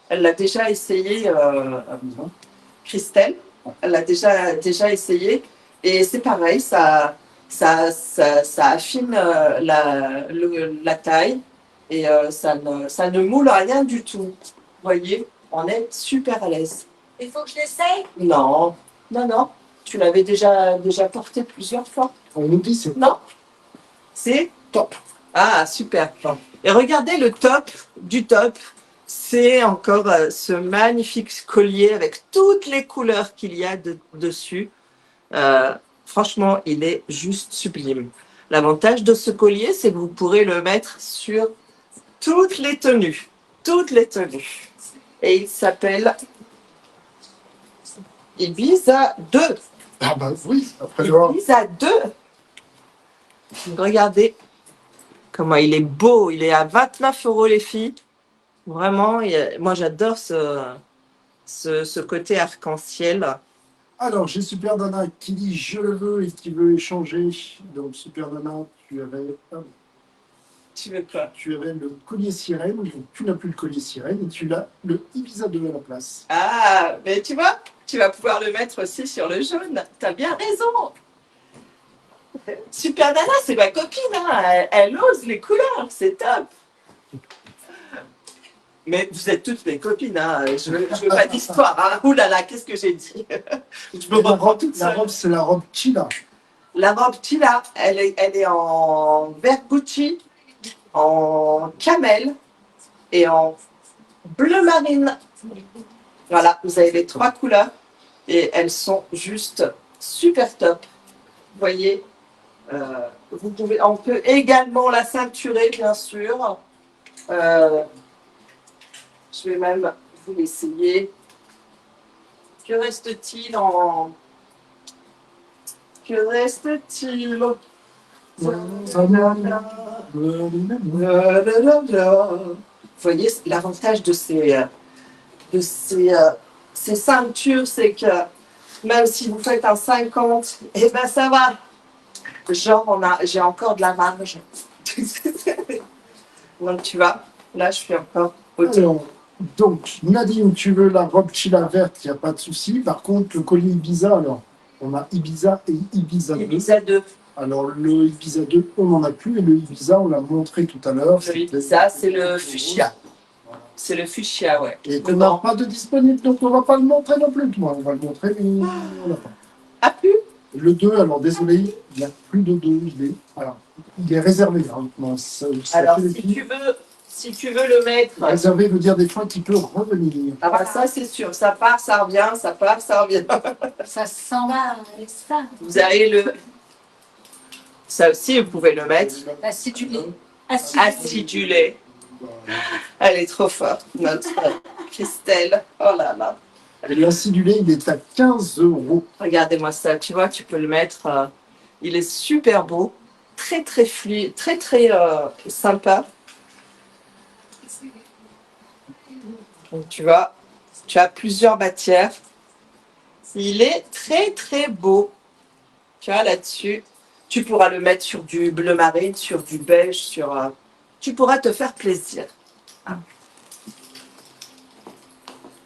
elle l'a déjà essayé, Christelle, elle l'a déjà essayé. Et c'est pareil, ça affine la taille et ça ne moule rien du tout. Vous voyez, on est super à l'aise. Il faut que je l'essaye. Non, non. Tu l'avais déjà porté plusieurs fois. On nous dit c'est Non, c'est top. ah, super. Et regardez le top du top. C'est encore ce magnifique collier avec toutes les couleurs qu'il y a dessus. Franchement, il est juste sublime. L'avantage de ce collier, c'est que vous pourrez le mettre sur toutes les tenues. Toutes les tenues. Et il s'appelle Ibiza 2. Ah bah oui, après je vois. Ibiza 2. Regardez comment il est beau. Il est à 29 € les filles. Vraiment, moi j'adore ce côté arc-en-ciel. Alors, j'ai Super Nana qui dit je le veux et qui veut échanger. Donc, Super Nana, tu avais le collier sirène, donc tu n'as plus le collier sirène et tu as le Ibiza 2 à la place. Ah, mais tu vois, tu vas pouvoir le mettre aussi sur le jaune. T'as bien raison. Super Nana, c'est ma copine. Hein. Elle ose les couleurs, c'est top. Mais vous êtes toutes mes copines. Hein. Je veux pas d'histoire. Hein. Ouh là là, qu'est-ce que j'ai dit. Je me reprends toute La seule. robe, c'est la robe Chila. La robe Tila, elle est en vert Gucci, en camel et en bleu marine. Voilà, vous avez les trois couleurs et elles sont juste super top. Vous voyez, on peut également la ceinturer, bien sûr. Je vais même vous l'essayer. Que reste-t-il en... Que reste-t-il? Vous voyez, l'avantage de ces ceintures, c'est que même si vous faites un 50, eh ben ça va. Genre, j'ai encore de la marge. Donc tu vois, là je suis encore au Alors, donc, Nadine, tu veux la robe Chila verte, il n'y a pas de souci. Par contre, le collier Ibiza, alors, on a Ibiza et Ibiza 2. Ibiza 2. Alors, le Ibiza 2, on n'en a plus. Et le Ibiza, on l'a montré tout à l'heure. Le Ibiza, c'est le fuchsia. Voilà. C'est le fuchsia, ouais. Et qu'on n'a pas de disponible, donc on ne va pas le montrer non plus. Moi, on va le montrer, mais on n'a pas. Ah, plus? Le 2, alors désolé, il n'y a plus de 2. Il est réservé. Hein. Non, alors, si tu veux le mettre. Réservé veut dire des fois qu'il peut revenir. Ah bah ça c'est sûr, ça part, ça revient, ça part, ça revient. Ça s'en va, ça. Vous avez le. Ça aussi, vous pouvez le mettre. Acidulé. Acidulé. Elle est trop forte, notre Christelle. Oh là là. Et l'acidulé, il est à 15 €. Regardez-moi ça, tu vois, tu peux le mettre. Il est super beau, très très fluide, très très sympa. Donc tu vois, tu as plusieurs matières. Il est très très beau. Tu vois là-dessus. Tu pourras le mettre sur du bleu marine, sur du beige, sur. Tu pourras te faire plaisir. Ah.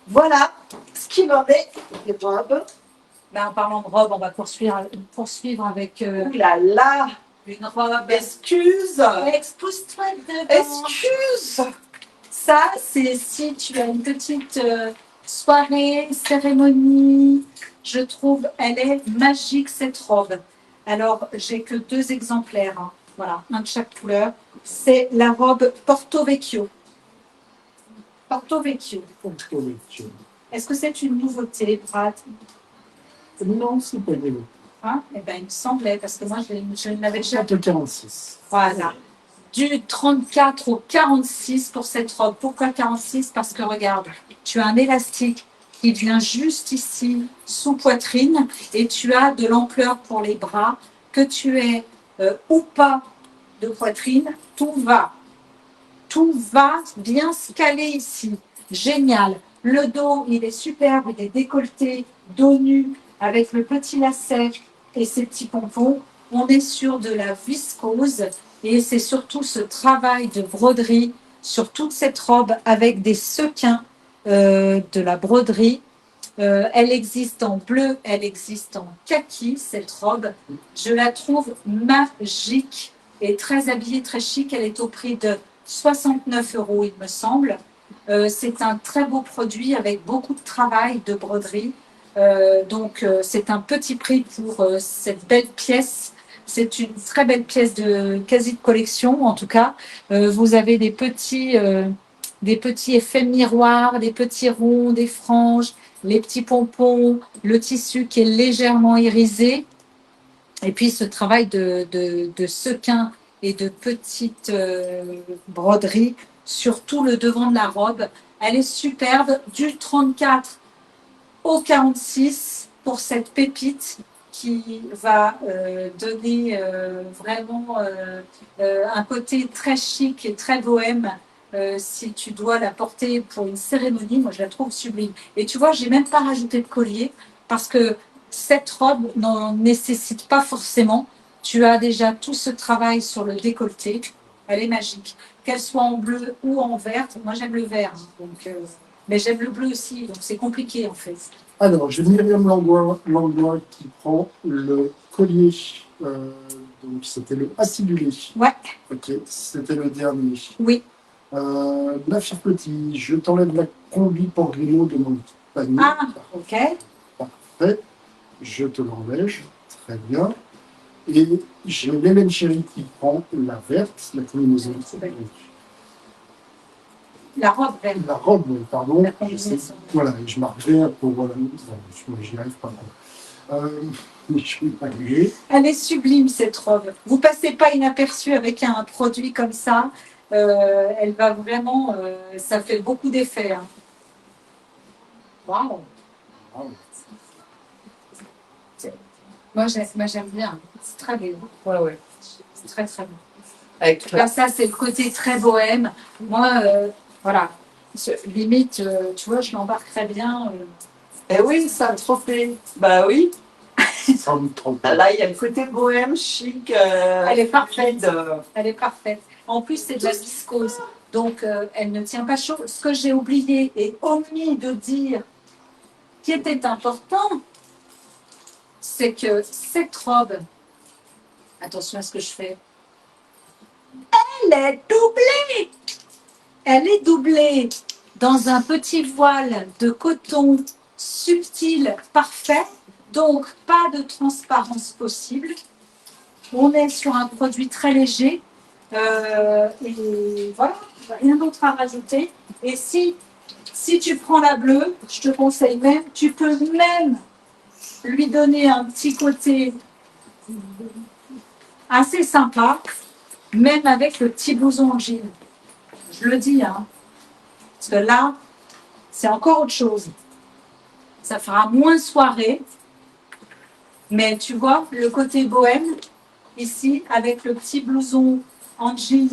Voilà ce qu'il en est des robes. Ben, en parlant de robe, on va poursuivre avec Ouh là là, une robe. excuse. Expose-toi devant. Excuse. Ça, c'est si tu as une petite soirée, cérémonie. Je trouve, elle est magique cette robe. Alors, j'ai que 2 exemplaires. Hein. Voilà, un de chaque couleur. C'est la robe Porto Vecchio. Porto Vecchio. Est-ce que c'est une nouveauté, Brad? Non, c'est pas nouveau. Hein? Eh bien, il me semblait, parce que moi, je l'avais déjà. 46. Voilà. Du 34 au 46 pour cette robe. Pourquoi 46? Parce que regarde, tu as un élastique qui vient juste ici, sous poitrine, et tu as de l'ampleur pour les bras, que tu aies ou pas de poitrine, tout va. Tout va bien se caler ici. Génial. Le dos, il est superbe, il est décolleté, dos nu, avec le petit lacet et ses petits pompons. On est sur de la viscose et c'est surtout ce travail de broderie sur toute cette robe avec des sequins de la broderie. Elle existe en bleu, elle existe en kaki, cette robe. Je la trouve magique et très habillée, très chic. Elle est au prix de 69 €, il me semble. C'est un très beau produit avec beaucoup de travail de broderie. Donc, c'est un petit prix pour cette belle pièce. C'est une très belle pièce de quasi de collection, en tout cas. Vous avez des petits effets miroirs, des petits ronds, des franges, les petits pompons, le tissu qui est légèrement irisé. Et puis, ce travail de sequins et de petites broderies sur tout le devant de la robe. Elle est superbe, du 34 au 46 pour cette pépite qui va donner vraiment un côté très chic et très bohème. Si tu dois la porter pour une cérémonie, moi je la trouve sublime. Et tu vois, j'ai même pas rajouté de collier parce que cette robe n'en nécessite pas forcément. Tu as déjà tout ce travail sur le décolleté. Elle est magique. Qu'elle soit en bleu ou en vert, moi j'aime le vert. Donc, mais j'aime le bleu aussi, donc c'est compliqué en fait. Alors, j'ai Myriam Langlois qui prend le collier. Donc, c'était le acidulé. Ouais. Ok, c'était le dernier. Oui. La Petit, je t'enlève la combi pour Grimaud de mon panier. Ah, ok. Parfait. Je te l'enlève. Très bien. Et j'ai l'Hélène Chéri qui prend la verte, la combinaison. La robe verte. La robe, pardon. La combinaison. Voilà, je marque vert pour. Voilà. J'y arrive pas. Je vais pas arriver. Elle est sublime cette robe. Vous passez pas inaperçu avec un produit comme ça. Elle va vraiment. Ça fait beaucoup d'effets. Hein. Waouh. Wow. Moi j'aime bien. C'est très bien. Ouais, ouais. C'est très très bien. Avec Là, ça, c'est le côté très bohème. Moi, voilà. Limite, tu vois, je l'embarque très bien. Eh oui, ça me trop fait. Bah oui. Ça me trompe. Là, il y a le côté bohème, chic. Elle est parfaite. fluide. Elle est parfaite. En plus, c'est de la viscose. Donc, elle ne tient pas chaud. Ce que j'ai oublié et omis de dire, qui était important, c'est que cette robe, attention à ce que je fais, elle est doublée. Elle est doublée dans un petit voile de coton subtil, parfait. Donc, pas de transparence possible. On est sur un produit très léger. Et voilà, rien d'autre à rajouter. Et si tu prends la bleue, je te conseille même, tu peux même lui donner un petit côté assez sympa, même avec le petit blouson en jean. Je le dis, hein. Parce que là, c'est encore autre chose. Ça fera moins soirée. Mais tu vois, le côté bohème, ici, avec le petit blouson en jean.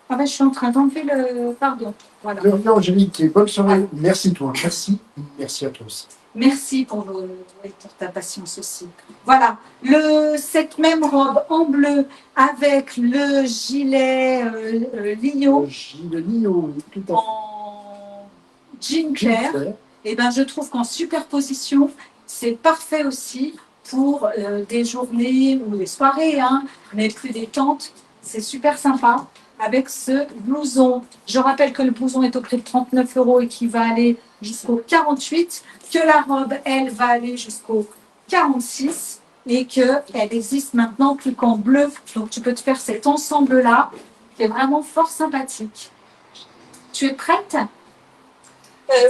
Ah ben, je suis en train d'enlever le... Pardon. Voilà. De rien, Angélique, et bonne soirée. Merci toi. Merci. Merci à tous. Merci pour ta patience aussi. Voilà, cette même robe en bleu avec le gilet Lio Le Nio, tout à fait. en jean clair. Et ben, je trouve qu'en superposition, c'est parfait aussi pour des journées ou des soirées, hein, mais plus détentes. C'est super sympa avec ce blouson. Je rappelle que le blouson est au prix de 39 € et qui va aller jusqu'au 48, que la robe, elle, va aller jusqu'au 46 et qu'elle existe maintenant plus qu'en bleu. Donc, tu peux te faire cet ensemble-là qui est vraiment fort sympathique. Tu es prête?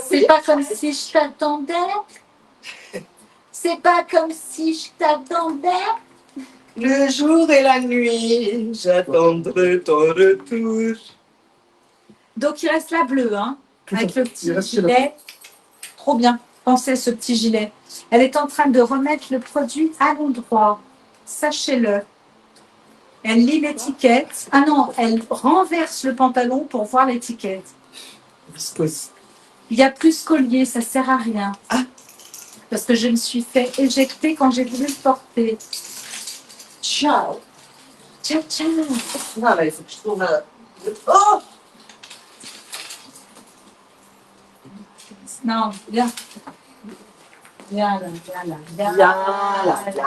C'est Oui. pas comme si je t'attendais. C'est pas comme si je t'attendais. Le jour et la nuit, j'attendrai ton retour. Donc, il reste la bleue, hein, Tout à avec fait. le petit Il reste la gilet. Trop bien. Pensez à ce petit gilet. Elle est en train de remettre le produit à l'endroit. Sachez-le. Elle lit l'étiquette. Ah non, elle renverse le pantalon pour voir l'étiquette. Viscose. Il y a plus collier, ça sert à rien. Ah. Parce que je me suis fait éjecter quand j'ai voulu le porter. Ciao. Ciao, ciao. Non, mais il faut que je trouve un... Oh! Non, viens. Viens là, viens là. Viens là, Viens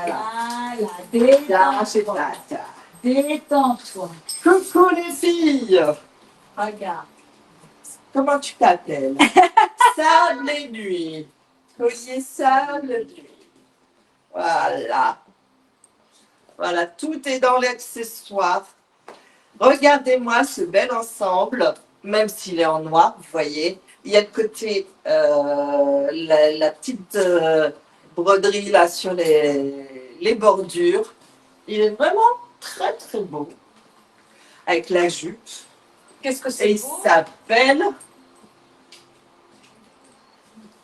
là. Viens chez Détends-toi. Tata. Détends-toi. Coucou les filles! Regarde. Comment tu t'appelles? Sable et nuit. Collier sable et nuit. Voilà. Voilà, tout est dans l'accessoire. Regardez-moi ce bel ensemble, même s'il est en noir, vous voyez. Il y a de côté la petite broderie là sur les bordures. Il est vraiment très très beau. Avec la jupe. Qu'est-ce que Et c'est il beau? s'appelle...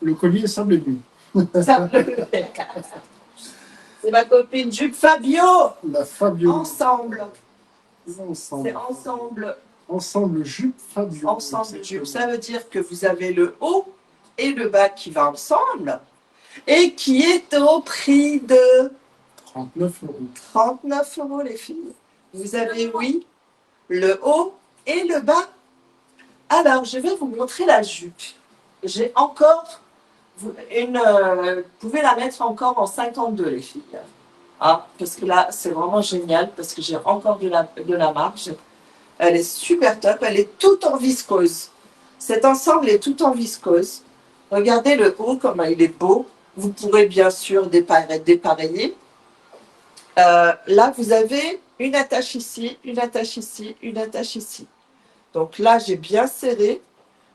Le collier sable et nuit. C'est ma copine Jupe Fabio. La Fabio. Ensemble. Ensemble. C'est ensemble. Ensemble jupe Fabio. Ensemble jupe. Ça veut dire que vous avez le haut et le bas qui va ensemble et qui est au prix de 39 €. 39 € les filles. Vous avez, oui, le haut et le bas. Alors, je vais vous montrer la jupe. J'ai encore une... vous pouvez la mettre encore en 52 les filles. Ah, parce que là, c'est vraiment génial parce que j'ai encore de la marge. Elle est super top. Elle est toute en viscose. Cet ensemble est tout en viscose. Regardez le haut, comment il est beau. Vous pourrez bien sûr dépareiller. Là, vous avez une attache ici, une attache ici, une attache ici. Donc là, j'ai bien serré.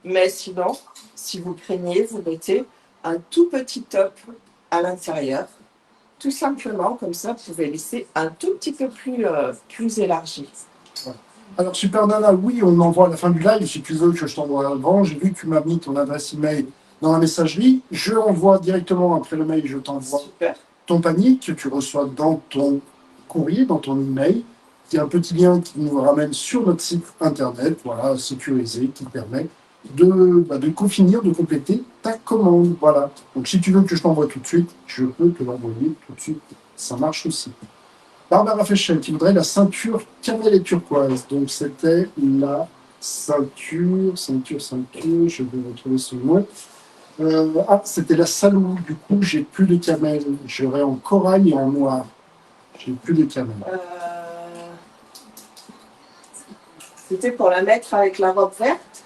Mais sinon, si vous craignez, vous mettez un tout petit top à l'intérieur. Tout simplement, comme ça, vous pouvez laisser un tout petit peu plus élargi. Alors, Super Nana, oui, on envoie à la fin du live. Si tu veux que je t'envoie avant, j'ai vu que tu m'as mis ton adresse email dans la messagerie. Je envoie directement après le mail, je t'envoie Super. ton panier que tu reçois dans ton courrier, dans ton email. Il y a un petit lien qui nous ramène sur notre site internet, voilà, sécurisé, qui permet de finir, de compléter ta commande. Voilà. Donc si tu veux que je t'envoie tout de suite, je peux te l'envoyer tout de suite. Ça marche aussi. Barbara Feschel qui voudrait la ceinture cannelle et turquoise. Donc c'était la ceinture, je vais retrouver ce mot. C'était la salou. Du coup, j'ai plus de camel. J'aurais en corail et en noir. J'ai plus de camel. C'était pour la mettre avec la robe verte.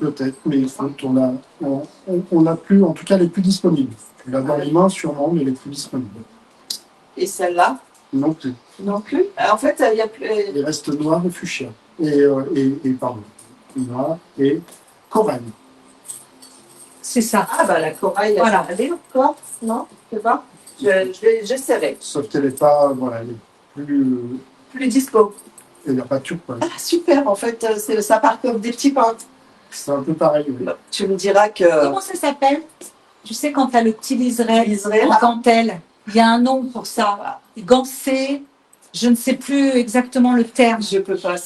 Peut-être, mais écoute, on a plus, en tout cas, elle est plus disponible. Tu l'as dans les mains sûrement, mais elle est plus disponible. Et celle-là? Non plus. Non plus. En fait, il y a plus. Il reste noir et fuchsia. Pardon. Noir et corail. C'est ça. Ah, bah la corail, Voilà. elle est encore, non? Je sais pas. J'essaierai. Sauf qu'elle n'est pas, voilà, elle est plus. Plus dispo. Il n'y a pas de turquoise. Ah, super, en fait, ça part comme des petits pains. C'est un peu pareil, oui. Tu me diras que. Comment ça s'appelle? Tu sais, quand tu as le petit liseré Liseré, en là. dentelle, il y a un nom pour ça. Gancé, je ne sais plus exactement le terme. Je peux pas.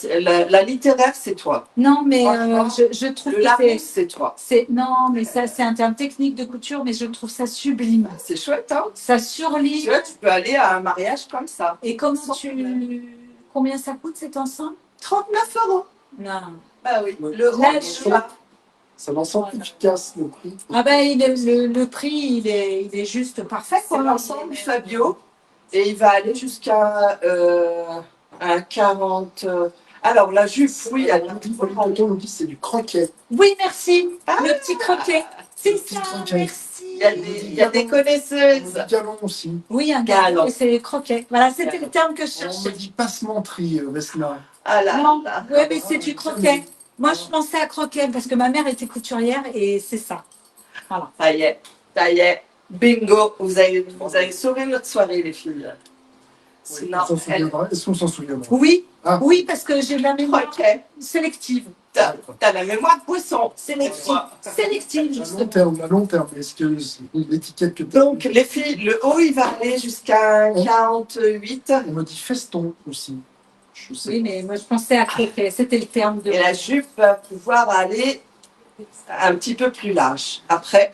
La littéraire, c'est toi. Non, mais Franchement, je trouve Le que Larousse, c'est toi. non, mais ça, c'est un terme technique de couture, mais je trouve ça sublime. C'est chouette, hein? Ça Tu surlit. vois, tu peux aller à un mariage comme ça. Et comment combien ça coûte cet ensemble? 39 €. Non. Bah oui. Ouais. Le Là, rond, je- là. Ça l'ensemble efficace, le prix. Ah ben, le prix, il est juste parfait, C'est quoi. l'ensemble Fabio. Et il va aller jusqu'à un 40. Alors, la jupe, oui, elle est un petit peu Le coton nous dit que c'est du croquet. Oui, merci. Ah, Le petit croquet. C'est petit ça, croquet. merci. Il y a des connaisseuses. Du galon aussi. Oui, un Galon. galon. Et c'est les croquets. Voilà, c'était Galon. le terme que je On me cherchais. dit passementerie, Vesna. Ah là, Non, là. oui, mais c'est du croquet. Moi, je pensais à croquet parce que ma mère était couturière et c'est ça. Voilà. Ça y est, ça y est. Bingo. Vous avez sauvé notre soirée, les filles. Sinon, Est-ce qu'on s'en souviendra? Oui, Ah. oui, parce que j'ai de la mémoire croquet. sélective. T'as la mémoire de poisson. Sélective. Sélective, À long justement. terme, à long terme. Est-ce que l'étiquette que tu Donc, les filles, le haut, il va aller jusqu'à 48. On me dit feston aussi. Je sais. Oui, mais moi, je pensais à croquet. C'était le terme de. Et la jupe va pouvoir aller un petit peu plus large. Après,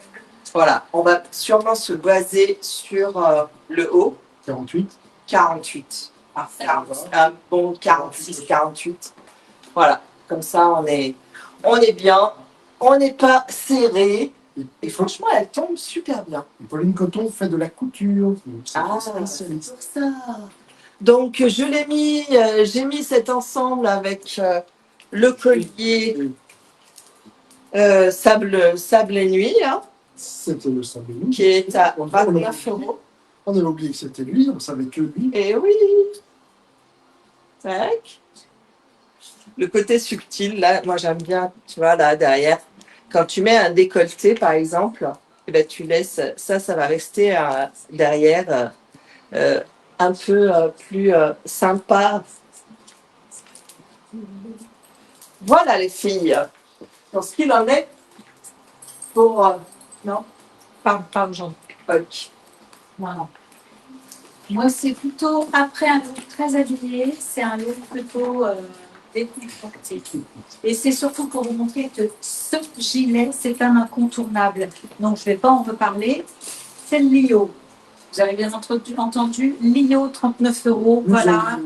voilà, on va sûrement se baser sur le haut, 48. 48. Un bon 46, 48. Voilà, comme ça, on est bien. On n'est pas serré. Et franchement, elle tombe super bien. Pauline Coton fait de la couture. Donc, c'est Ah, un c'est spécialiste. pour ça. Donc, j'ai mis cet ensemble avec le collier sable et nuit, hein, C'était le sablier. qui est à 29 €. On avait oublié que c'était lui, on savait que lui. Et oui. Tac. Le côté subtil, là, moi j'aime bien, tu vois, là derrière. Quand tu mets un décolleté, par exemple, eh ben, tu laisses ça va rester derrière un peu plus sympa. Voilà les filles. Pour ce qu'il en est pour non, Parle, Jean. ok. Voilà. Moi, c'est plutôt, après un look très habillé, c'est un look plutôt décontracté. Et c'est surtout pour vous montrer que ce gilet, c'est un incontournable. Donc, je ne vais pas en reparler. C'est le Lio. Vous avez bien entendu, Lio, 39 €. Voilà.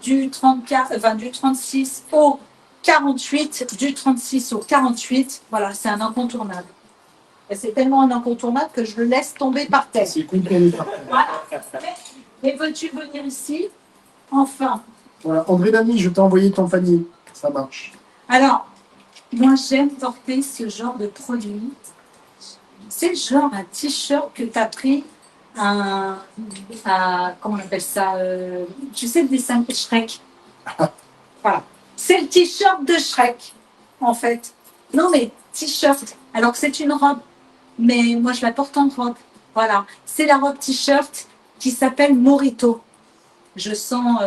Du 36 au 48, du 36 au 48. Voilà, c'est un incontournable. Et c'est tellement un incontournable que je le laisse tomber par terre. C'est compris. Voilà. Et veux-tu venir ici? Enfin. Voilà, André Lamy, je t'ai envoyé ton panier. Ça marche. Alors, moi, j'aime porter ce genre de produit. C'est genre un t-shirt que tu as pris comment on appelle ça, tu sais, le dessin de Shrek. Voilà. C'est le t-shirt de Shrek, en fait. Non, mais t-shirt, alors que c'est une robe. Mais moi, je la porte en robe. Voilà. C'est la robe t-shirt qui s'appelle Morito. Je sens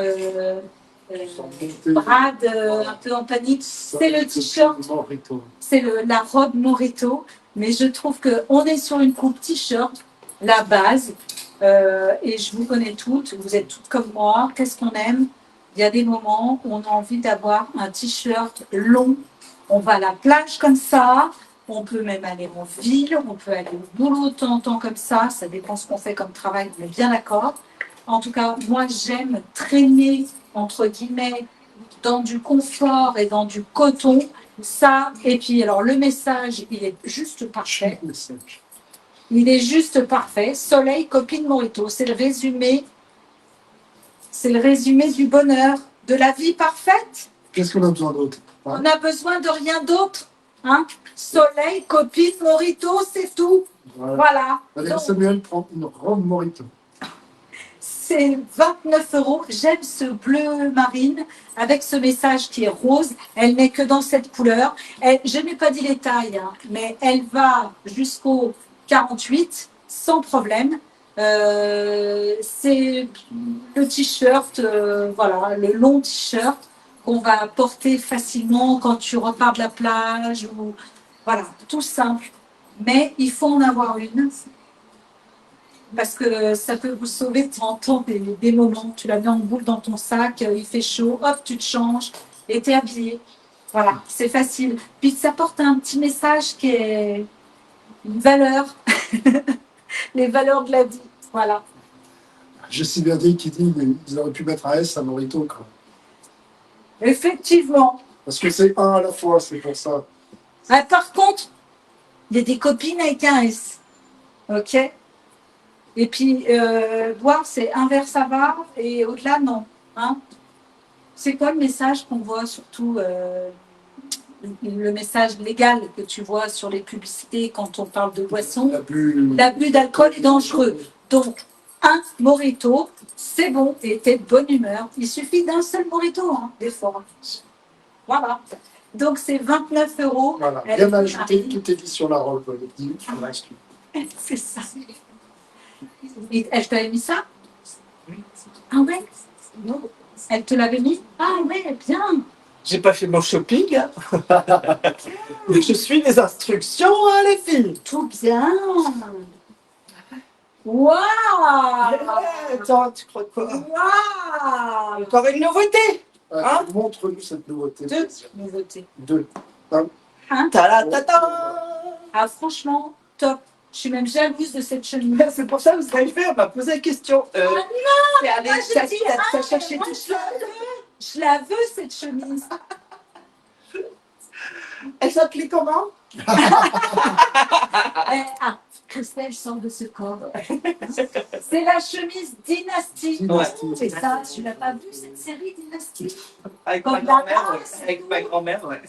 Brad un peu en panique. C'est le t-shirt. C'est la robe Morito. Mais je trouve qu'on est sur une coupe t-shirt, la base. Et je vous connais toutes. Vous êtes toutes comme moi. Qu'est-ce qu'on aime? Il y a des moments où on a envie d'avoir un t-shirt long. On va à la plage comme ça. On peut même aller en ville. On peut aller au boulot de temps en temps comme ça. Ça dépend ce qu'on fait comme travail. On est bien d'accord. En tout cas, moi, j'aime traîner, entre guillemets, dans du confort et dans du coton. Ça, et puis, alors, le message, il est juste parfait. Il est juste parfait. Soleil, copine Morito. C'est le résumé. C'est le résumé du bonheur, de la vie parfaite. Qu'est-ce qu'on a besoin d'autre? On n'a besoin de rien d'autre. Hein? Soleil, copine, Morito, c'est tout. Voilà. Valérie Samuel prend une robe Morito. C'est 29 €. J'aime ce bleu marine avec ce message qui est rose. Elle n'est que dans cette couleur. Je n'ai pas dit les tailles, hein, mais elle va jusqu'au 48 sans problème. C'est le t-shirt, voilà, le long t-shirt qu'on va porter facilement quand tu repars de la plage. Ou, voilà, tout simple. Mais il faut en avoir une. Parce que ça peut vous sauver de temps en temps des moments. Tu la mets en boule dans ton sac, il fait chaud, hop, tu te changes et tu es habillé. Voilà, c'est facile. Puis ça porte un petit message qui est une valeur, les valeurs de la vie. Voilà. Jessie Verdi qui dit qu'ils auraient pu mettre un S à Morito. Quoi. Effectivement. Parce que c'est un à la fois, c'est pour ça. Ah, par contre, il y a des copines avec un S. Ok. Et puis, voir, c'est un vers ça va, et au-delà, non. Hein. C'est quoi le message qu'on voit surtout, le message légal que tu vois sur les publicités quand on parle de boissons? L'abus d'alcool est dangereux. Donc, un Morito, c'est bon, et t'es de bonne humeur. Il suffit d'un seul Morito, hein, des fois. Voilà. Donc, c'est 29 €. Voilà, bien ajouté, tout est dit sur la robe. C'est ça. Et elle t'avait mis ça? Ah ouais? Non. Elle te l'avait mis? Ah ouais, bien. J'ai pas fait mon shopping. Hein. Mais je suis les instructions, hein, les filles. Tout bien. Waouh! Attends, tu crois quoi? Waouh! Encore une nouveauté. Hein? Montre-nous cette nouveauté. Deux nouveautés. Deux. Hein? Ta-da-ta-ta. Ah, franchement, top. Je suis même jalouse de cette chemise. C'est pour ça que vous avez fait, on m'a posé la question. Ah non! C'est allé, moi, ça, j'ai dit, ça chercher moi, tout seul. je la veux, cette chemise. Elle s'appelait comment? Ah, Christelle sort de ce corps. C'est la chemise Dynasty. Dynasty. C'est ça, tu l'as pas vu cette série Dynasty? Avec Comme ma grand-mère, la ouais. race. Avec ma grand-mère, ouais.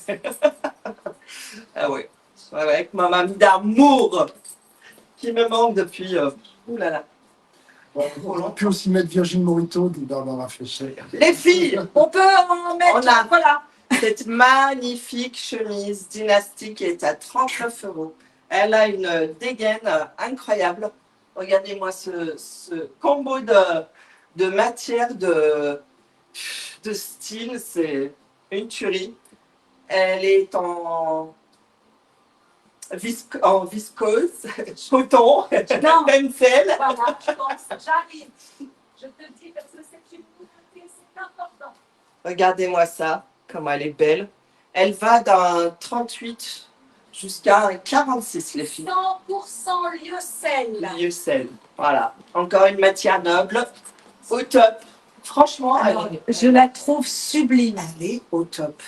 Ah ouais. Ouais, ouais, avec ma mamie d'amour qui me manque depuis. Ouh là là. On aurait pu aussi mettre Virgin Morito de Barbara Fleischer. Les filles, On peut en mettre. On a- Voilà. cette magnifique chemise dynastique est à 39 €. Elle a une dégaine incroyable. Regardez-moi ce combo de matière, de style, c'est une tuerie. Elle est en viscose, coton, Non. pencil. Voilà, je pense. J'arrive. Je te dis parce que c'est une nouveauté, c'est important. Regardez-moi ça, comme elle est belle. Elle va d'un 38 jusqu'à un 46, les filles. 100% lyocell. Lyocell. Voilà. Encore une matière noble. Au top. Franchement, Alors, je la trouve sublime. elle est au top.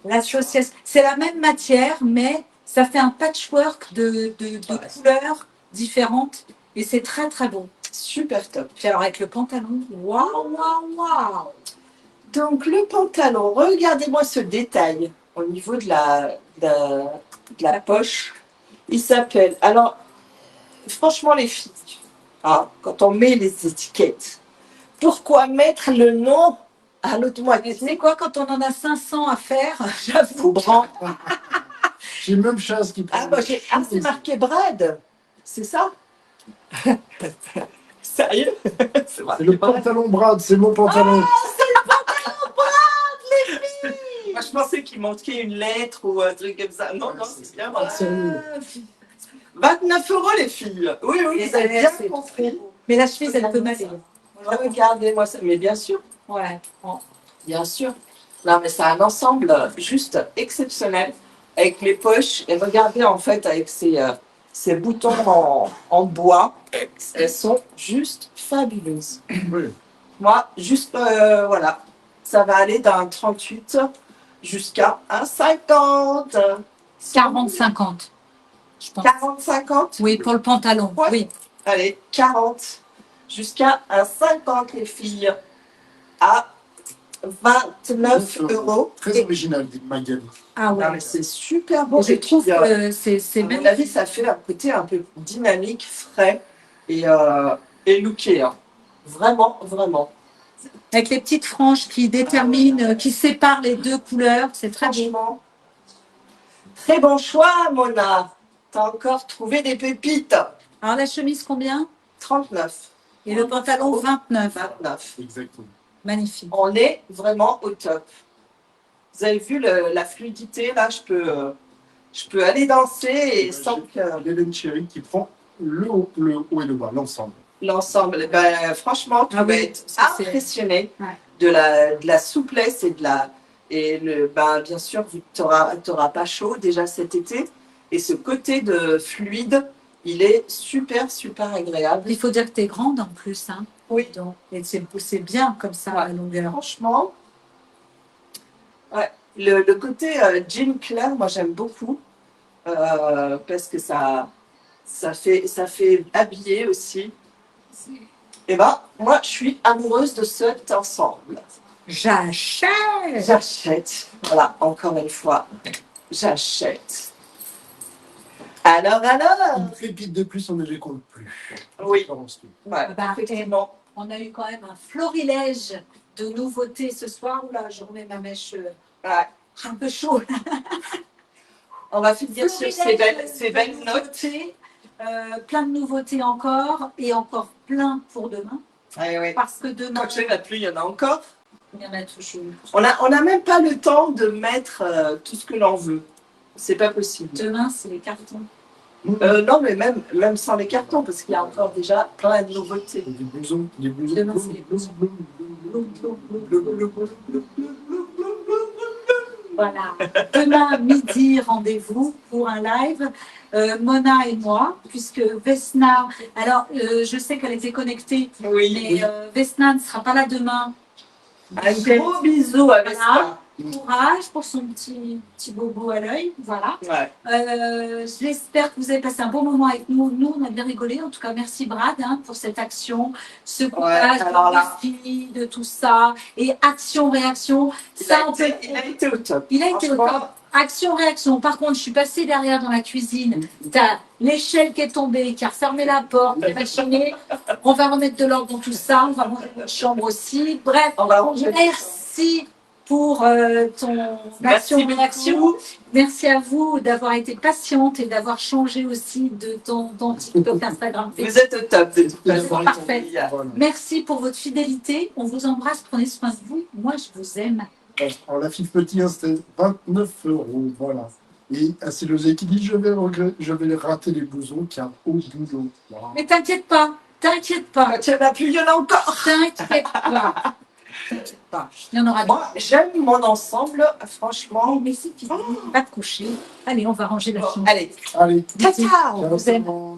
L'association, c'est la même matière, mais ça fait un patchwork de couleurs différentes et c'est très très bon. Super top. Puis alors avec le pantalon, waouh, waouh, waouh. Donc le pantalon, regardez-moi ce détail au niveau de la poche. Il s'appelle. Alors, franchement, les filles, quand on met les étiquettes, pourquoi mettre le nom à l'autre Mais moitié? tu sais quoi, quand on en a 500 à faire, j'avoue. J'ai même chasse qui prend. Ah, bah, c'est marqué Brad. C'est ça? Sérieux? C'est C'est marqué le Brad. pantalon Brad, c'est mon pantalon. Moi, je pensais qu'il manquait une lettre ou un truc comme ça. Non, non, c'est bien Brad. C'est nul. 29 € les filles. Oui, oui, vous avez bien C'est compris. Mais la chemise, elle peut m'aller. Regardez-moi ça. Mais bien sûr. Ouais. Bon. Bien sûr. Non, mais c'est un ensemble juste exceptionnel avec les poches. Et regardez, en fait, avec ces boutons en bois, elles sont juste fabuleuses. Oui. Moi, juste, voilà, ça va aller d'un 38 jusqu'à un 50. 40-50, je pense. 40-50. Oui, pour le pantalon, Ouais. oui. Allez, 40 jusqu'à un 50, les filles, à 29 euros. Très original, dit Magali. Ah Non, ouais. mais c'est super beau. Je Et puis, trouve que c'est à mon magnifique. avis, ça fait un côté un peu dynamique, frais et looké. Hein. Vraiment, vraiment. Avec les petites franges qui déterminent, qui séparent les deux couleurs, c'est très beau. Franchement, très bon choix, Mona. T'as encore trouvé des pépites. Alors la chemise combien? 39, Et le pantalon 29. 29. Exactement. Magnifique. On est vraiment au top. Vous avez vu la fluidité, là, je peux aller danser et sans que Hélène Chéri qui prend le haut et le bas, l'ensemble. l'ensemble, ben, franchement, tu Ah vas oui, être ça, c'est- impressionné Ouais. de la souplesse ben, bien sûr, vu que tu n'auras pas chaud déjà cet été. Et ce côté de fluide, il est super, super agréable. Il faut dire que tu es grande en plus. Hein. Oui. Donc, et c'est bien comme ça, Ouais. la longueur. Franchement, ouais. Le côté jean clair, moi j'aime beaucoup parce que ça fait habiller aussi. Et ben, moi je suis amoureuse de cet ensemble. J'achète. J'achète. Voilà, encore une fois, j'achète. Alors, Une pépite de plus, on ne les compte plus. Oui. Florence, oui. Ouais, Bah, effectivement. On a eu quand même un florilège de nouveautés ce soir. Oula, je remets ma mèche Ouais. un peu chaude. On va finir sur ces belles notes. nouveautés, plein de nouveautés encore et encore plein pour demain. Ouais, ouais. Parce que demain, Quand je vais la pluie, il y en a encore. il y en a toujours. On a même pas le temps de mettre tout ce que l'on veut. C'est pas possible. Demain, c'est les cartons. Non, mais même sans les cartons, parce qu'il y a encore déjà plein de nouveautés. Des blousons, des blousons. Demain, c'est les blousons. Voilà. Demain, midi, rendez-vous pour un live. Mona et moi, puisque Vesna. Alors, je sais qu'elle était connectée, Oui. mais Vesna ne sera pas là demain. Un gros bisou à Vespa. Courage pour son petit bobo à l'œil. Voilà. Ouais. J'espère que vous avez passé un bon moment avec nous. Nous, on a bien rigolé. En tout cas, merci Brad pour cette action, ce coupage alors là. de tout ça. Et action-réaction. Il a été au top. Il a été au Franchement. top. Action-réaction. Par contre, je suis passée derrière dans la cuisine. T'as l'échelle qui est tombée, qui a refermé la porte, qui a machiné. On va remettre de l'ordre dans tout ça. On va ranger notre chambre aussi. Bref, On va ranger. merci pour ton Merci action-réaction. beaucoup. Merci à vous d'avoir été patiente et d'avoir changé aussi de ton TikTok, Instagram. Vous êtes au top de toute C'est façon. parfait. Voilà. Merci pour votre fidélité. On vous embrasse. Prenez soin de vous. Moi, je vous aime. Alors, la fille petit, hein, c'était 29 €. Voilà. Et c'est le Zé qui dit je vais rater les blousons car au boulot. Voilà. Mais t'inquiète pas. T'inquiète pas. Quand il y en a plus, il y en a encore. T'inquiète pas. T'inquiète pas. Il y en aura d'autres. Moi, j'aime mon ensemble, franchement. Mais c'est fini. Va te coucher. Allez, on va ranger la chambre. Allez, Allez, ciao, ciao. On vous aime. ciao.